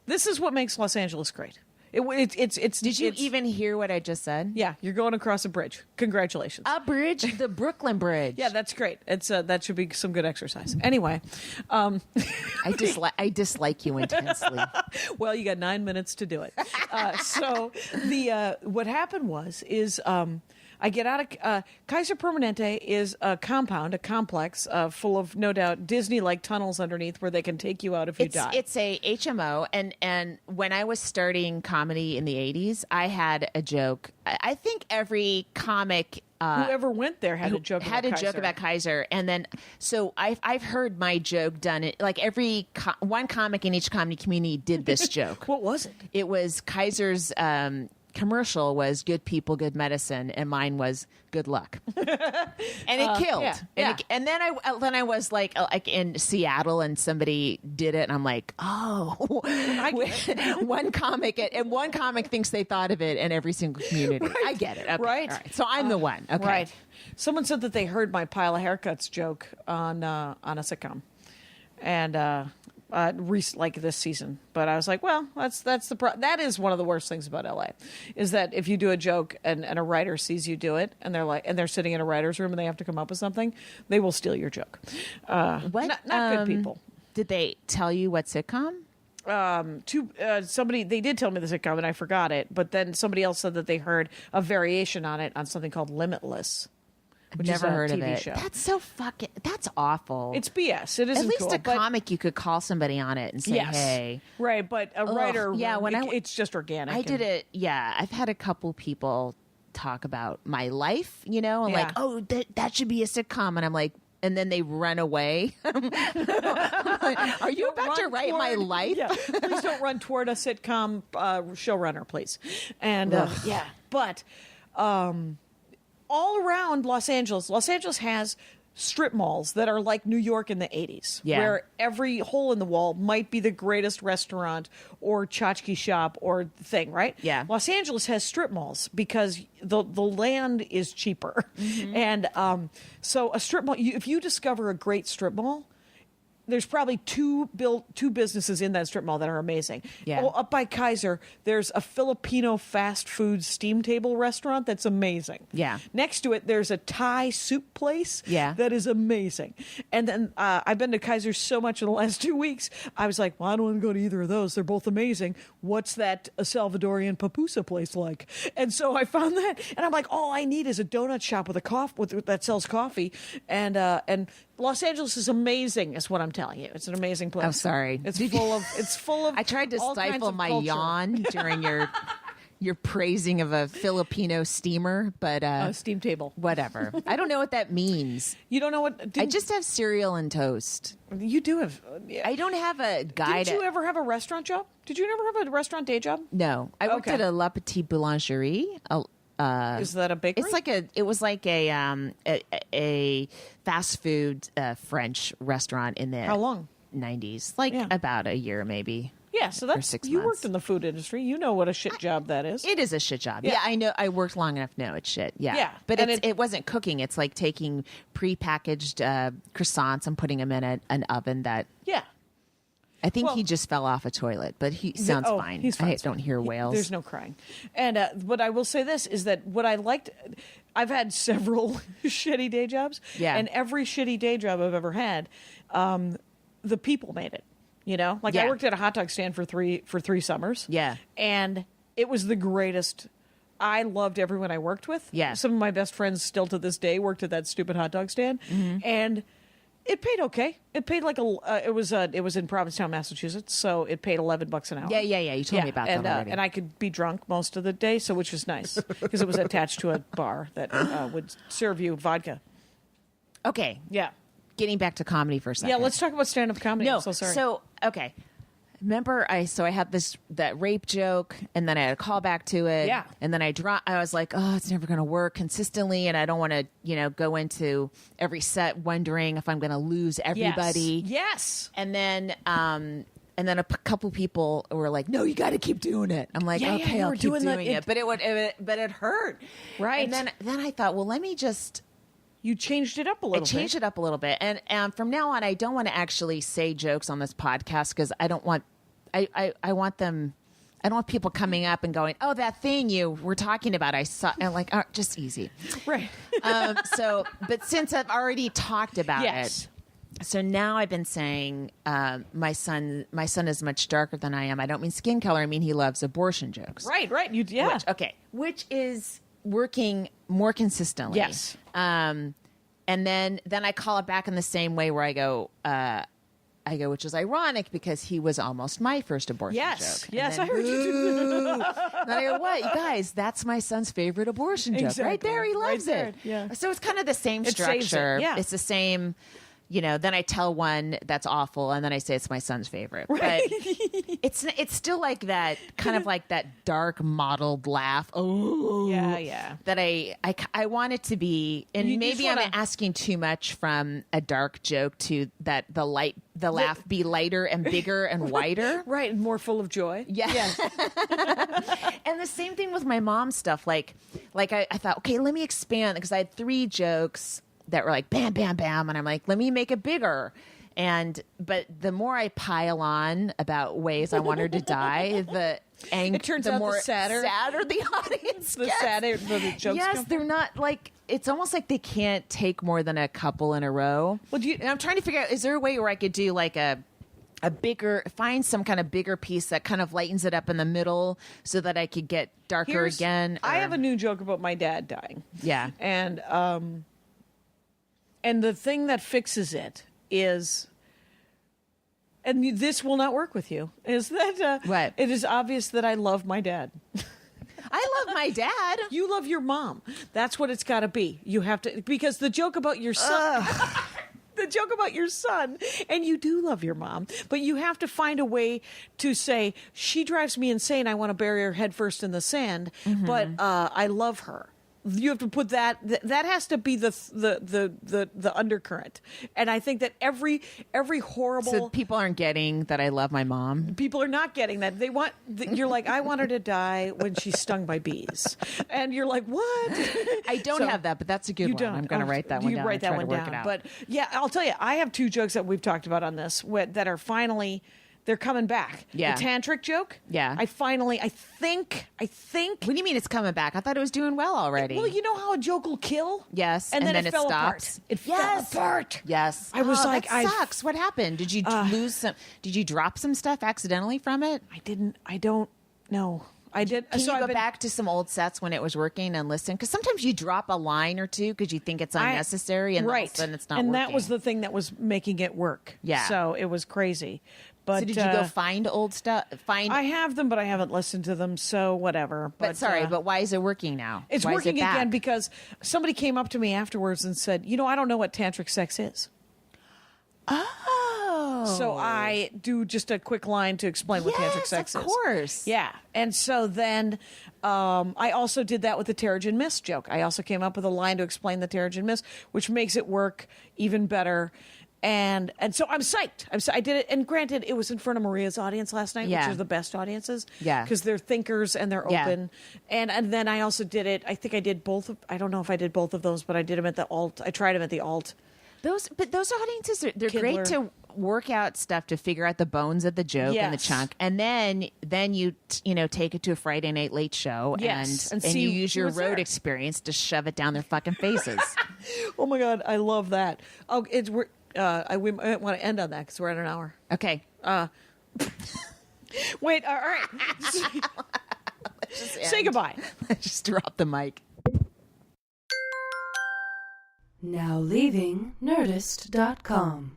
S4: This is what makes Los Angeles great. It's.
S3: Did you even hear what I just said?
S4: Yeah, you're going across a bridge. Congratulations.
S3: A bridge, the Brooklyn Bridge.
S4: Yeah, that's great. It's that should be some good exercise. Anyway,
S3: I dislike you intensely.
S4: well, you got 9 minutes to do it. So what happened is I get out of Kaiser Permanente is a complex full of no doubt Disney-like tunnels underneath where they can take you out if you die.
S3: It's a HMO, and when I was starting comedy in the 80s, I had a joke. I think every comic.
S4: Whoever went there had a joke.
S3: About Kaiser, and then so I've heard my joke done. Like every one comic in each comedy community did this joke.
S4: What was it?
S3: It was Kaiser's commercial was "Good people, good medicine," and mine was "Good luck," and it killed.
S4: yeah.
S3: And then I was like in Seattle, and somebody did it, and I'm like, oh, one comic thinks they thought of it in every single community.
S4: Right.
S3: I get it. Okay.
S4: Right.
S3: All right. So I'm the one. Okay.
S4: Right. Someone said that they heard my pile of haircuts joke on a sitcom, and like this season. But I was like, well, that is one of the worst things about LA, is that if you do a joke and a writer sees you do it, and they're sitting in a writer's room and they have to come up with something, they will steal your joke.
S3: What?
S4: Not good people.
S3: Did they tell you what sitcom?
S4: Somebody they did tell me the sitcom and I forgot it, but then somebody else said that they heard a variation on it on something called Limitless, which
S3: Never
S4: is a
S3: heard
S4: TV
S3: of it.
S4: show.
S3: That's so fucking. That's awful.
S4: It's BS. It isn't
S3: at least
S4: cool,
S3: a
S4: but-
S3: comic you could call somebody on it and say,
S4: Yes.
S3: "Hey."
S4: Right, but a writer,
S3: yeah, when
S4: it's just organic.
S3: I did
S4: and-
S3: it. Yeah, I've had a couple people talk about my life, and
S4: Yeah.
S3: like, oh, that should be a sitcom, and I'm like, and then they run away. I'm like, are you about to
S4: Run
S3: write my
S4: toward-
S3: life?
S4: Yeah, please don't run toward a sitcom showrunner, please. And yeah, but all around Los Angeles has strip malls that are like New York in the 80s,
S3: Yeah.
S4: where every hole in the wall might be the greatest restaurant or tchotchke shop or thing, right?
S3: Yeah.
S4: Los Angeles has strip malls because the land is cheaper. And so a strip mall, if you discover a great strip mall, there's probably two businesses in that strip mall that are amazing.
S3: Yeah.
S4: Oh, up by Kaiser, there's a Filipino fast food steam table restaurant that's amazing.
S3: Yeah.
S4: Next to it, there's a Thai soup place.
S3: Yeah.
S4: That is amazing. And then I've been to Kaiser so much in the last 2 weeks. I was like, well, I don't want to go to either of those. They're both amazing. What's that Salvadorian pupusa place like? And so I found that, and I'm like, all I need is a donut shop with that sells coffee. And Los Angeles is amazing, is what I'm telling you. It's an amazing place.
S3: I'm sorry.
S4: It's full of.
S3: I tried to
S4: all kinds
S3: stifle
S4: of
S3: my
S4: culture.
S3: yawn during your praising of a Filipino steamer, but
S4: Steam table.
S3: whatever. I don't know what that means.
S4: You don't know what?
S3: I just have cereal and toast.
S4: You do have.
S3: I don't have a guide.
S4: Didn't you ever have a restaurant job? Did you never have a restaurant day job?
S3: No, I worked
S4: Okay.
S3: at a La Petite Boulangerie.
S4: Is that a bakery?
S3: It was like a fast food French restaurant in the
S4: How long?
S3: 90s, like
S4: Yeah.
S3: about a year maybe.
S4: Yeah, so that's
S3: 6
S4: you
S3: months.
S4: worked in the food industry. You know what a shit job that is.
S3: It is a shit job.
S4: Yeah.
S3: Yeah, I know. I worked long enough to know it's shit. Yeah.
S4: Yeah,
S3: But
S4: and
S3: it wasn't cooking. It's like taking prepackaged croissants and putting them in an oven that
S4: Yeah.
S3: I think
S4: Well-
S3: he just fell off a toilet, but he sounds
S4: Oh,
S3: fine.
S4: he's fine.
S3: I don't hear wails.
S4: There's no crying. And but I will say this is that what I liked, I've had several shitty day jobs.
S3: Yeah.
S4: And every shitty day job I've ever had, the people made it. You know, like I
S3: Yeah.
S4: worked at a hot dog stand for three summers.
S3: Yeah.
S4: And it was the greatest. I loved everyone I worked with.
S3: Yeah.
S4: Some of my best friends still to this day worked at that stupid hot dog stand.
S3: Mm-hmm.
S4: And it paid okay. It paid like it was in Provincetown, Massachusetts, so it paid $11 an hour.
S3: Yeah. You told me about
S4: and,
S3: that already.
S4: and I could be drunk most of the day, so which was nice because it was attached to a bar that would serve you vodka.
S3: Okay.
S4: Yeah,
S3: Getting back to comedy for a second.
S4: yeah. Let's talk about stand-up comedy.
S3: No.
S4: I'm so sorry.
S3: So okay. Remember, I had that rape joke, and then I had a callback to it.
S4: Yeah.
S3: And then I was like, oh, it's never going to work consistently, and I don't want to, go into every set wondering if I'm going to lose everybody.
S4: Yes.
S3: And then a couple people were like, "No, you got to keep doing it." I'm like,
S4: Yeah,
S3: "Okay,
S4: you
S3: I'll
S4: were
S3: keep
S4: doing
S3: doing
S4: that-
S3: it." But it hurt,
S4: Right.
S3: And then I thought, well, let me just.
S4: You changed it up a
S3: I
S4: little
S3: changed
S4: bit.
S3: it up a little bit, and from now on, I don't want to actually say jokes on this podcast because I don't want. I want them. I don't want people coming up and going, "Oh, that thing you were talking about, I saw." And like, just easy.
S4: Right.
S3: But since I've already talked about
S4: Yes.
S3: it, so now I've been saying my son is much darker than I am. I don't mean skin color. I mean he loves abortion jokes.
S4: Right. Yeah.
S3: Which is working more consistently.
S4: Yes.
S3: And then I call it back in the same way where I go, which is ironic because he was almost my first abortion
S4: Yes.
S3: joke. And
S4: Yes,
S3: then,
S4: I heard you do that.
S3: and I go, what? You guys, that's my son's favorite abortion joke. Right
S4: Exactly.
S3: there. He
S4: Right
S3: loves
S4: there.
S3: it.
S4: Yeah.
S3: So it's kind of the same
S4: It saves it.
S3: structure.
S4: Yeah.
S3: It's the same, then I tell one that's awful and then I say it's my son's favorite. But it's still like that, kind of like that dark mottled laugh. Oh,
S4: Yeah.
S3: that I want it to be, and
S4: You
S3: maybe
S4: just
S3: I'm
S4: wanna-
S3: asking too much from a dark joke to that the laugh be lighter and bigger and wider.
S4: Right. And more full of joy.
S3: Yeah.
S4: Yes.
S3: And the same thing with my mom's stuff. Like I thought, okay, let me expand because I had 3 jokes that were like bam, bam, bam, and I'm like, let me make it bigger. But the more I pile on about ways I want her to die,
S4: It turns out the sadder
S3: the audience
S4: the
S3: gets.
S4: sadder the jokes.
S3: Yes,
S4: come.
S3: they're not like. It's almost like they can't take more than a couple in a row.
S4: Well,
S3: And I'm trying to figure out: is there a way where I could do like a bigger, find some kind of bigger piece that kind of lightens it up in the middle, so that I could get darker again?
S4: I
S3: or-
S4: have a new joke about my dad dying.
S3: Yeah.
S4: And the thing that fixes it is, and this will not work with you, is that
S3: What?
S4: it is obvious that I love my dad.
S3: I love my dad.
S4: You love your mom. That's what it's got to be. You have to, because the joke about your son. the joke about your son, and you do love your mom, but you have to find a way to say, she drives me insane. I want to bury her head first in the sand, but I love her. You have to put that has to be the undercurrent. And I think that every horrible
S3: So people aren't getting that I love my mom.
S4: people are not getting that. They want you're like, I want her to die when she's stung by bees. And you're like, what?
S3: I don't
S4: So-
S3: have that, but that's a good
S4: You
S3: one.
S4: don't.
S3: I'm going to write that
S4: You
S3: one down.
S4: write
S3: and
S4: that
S3: try
S4: one
S3: to work
S4: down.
S3: it out.
S4: But yeah, I'll tell you, I have 2 jokes that we've talked about on this that are finally they're coming back.
S3: Yeah.
S4: The tantric joke.
S3: Yeah.
S4: I think.
S3: What do you mean it's coming back? I thought it was doing well already.
S4: Well, you know how a joke will kill?
S3: Yes,
S4: And, then, it fell
S3: stops.
S4: apart. It
S3: Yes.
S4: fell apart.
S3: Yes.
S4: I was
S3: Oh,
S4: like,
S3: that sucks. What happened? Did you lose some? Did you drop some stuff accidentally from it?
S4: I don't know. I did.
S3: Can
S4: so
S3: you
S4: I've
S3: go
S4: been-
S3: back to some old sets when it was working and listen? Because sometimes you drop a line or two because you think it's unnecessary, and all of a sudden it's not
S4: and
S3: working.
S4: that was the thing that was making it work.
S3: Yeah.
S4: So it was crazy. But
S3: So did you go find old stuff?
S4: I have them, but I haven't listened to them. So whatever.
S3: But sorry, but why is it working now?
S4: it's
S3: Why is
S4: working
S3: it back?
S4: again because somebody came up to me afterwards and said, I don't know what tantric sex is.
S3: Oh,
S4: So I do just a quick line to explain what tantric
S3: Yes,
S4: sex
S3: of
S4: is.
S3: course.
S4: Yeah. And so then I also did that with the Terrigen Mist joke. I also came up with a line to explain the Terrigen Mist, which makes it work even better. And so I'm psyched. I did it. And granted, it was in front of Maria's audience last night,
S3: Yeah.
S4: which are the best audiences.
S3: Yeah.
S4: Because they're thinkers and they're
S3: Yeah.
S4: open. And then I also did it. I think I did both. I don't know if I did both of those, but I did them at the alt. I tried them at the alt.
S3: Those audiences they're great
S4: Kindler.
S3: to work out stuff to figure out the bones of the joke and the
S4: Yes.
S3: chunk, and then you take it to a Friday Night Late Show,
S4: Yes,
S3: and
S4: and see
S3: you use your
S4: what's
S3: road
S4: there.
S3: experience to shove it down their fucking faces.
S4: Oh my God, I love that. Oh, we might want to end on that because we're at an hour.
S3: Okay,
S4: Wait, all right. Say goodbye.
S3: just drop the mic.
S1: Now leaving Nerdist.com.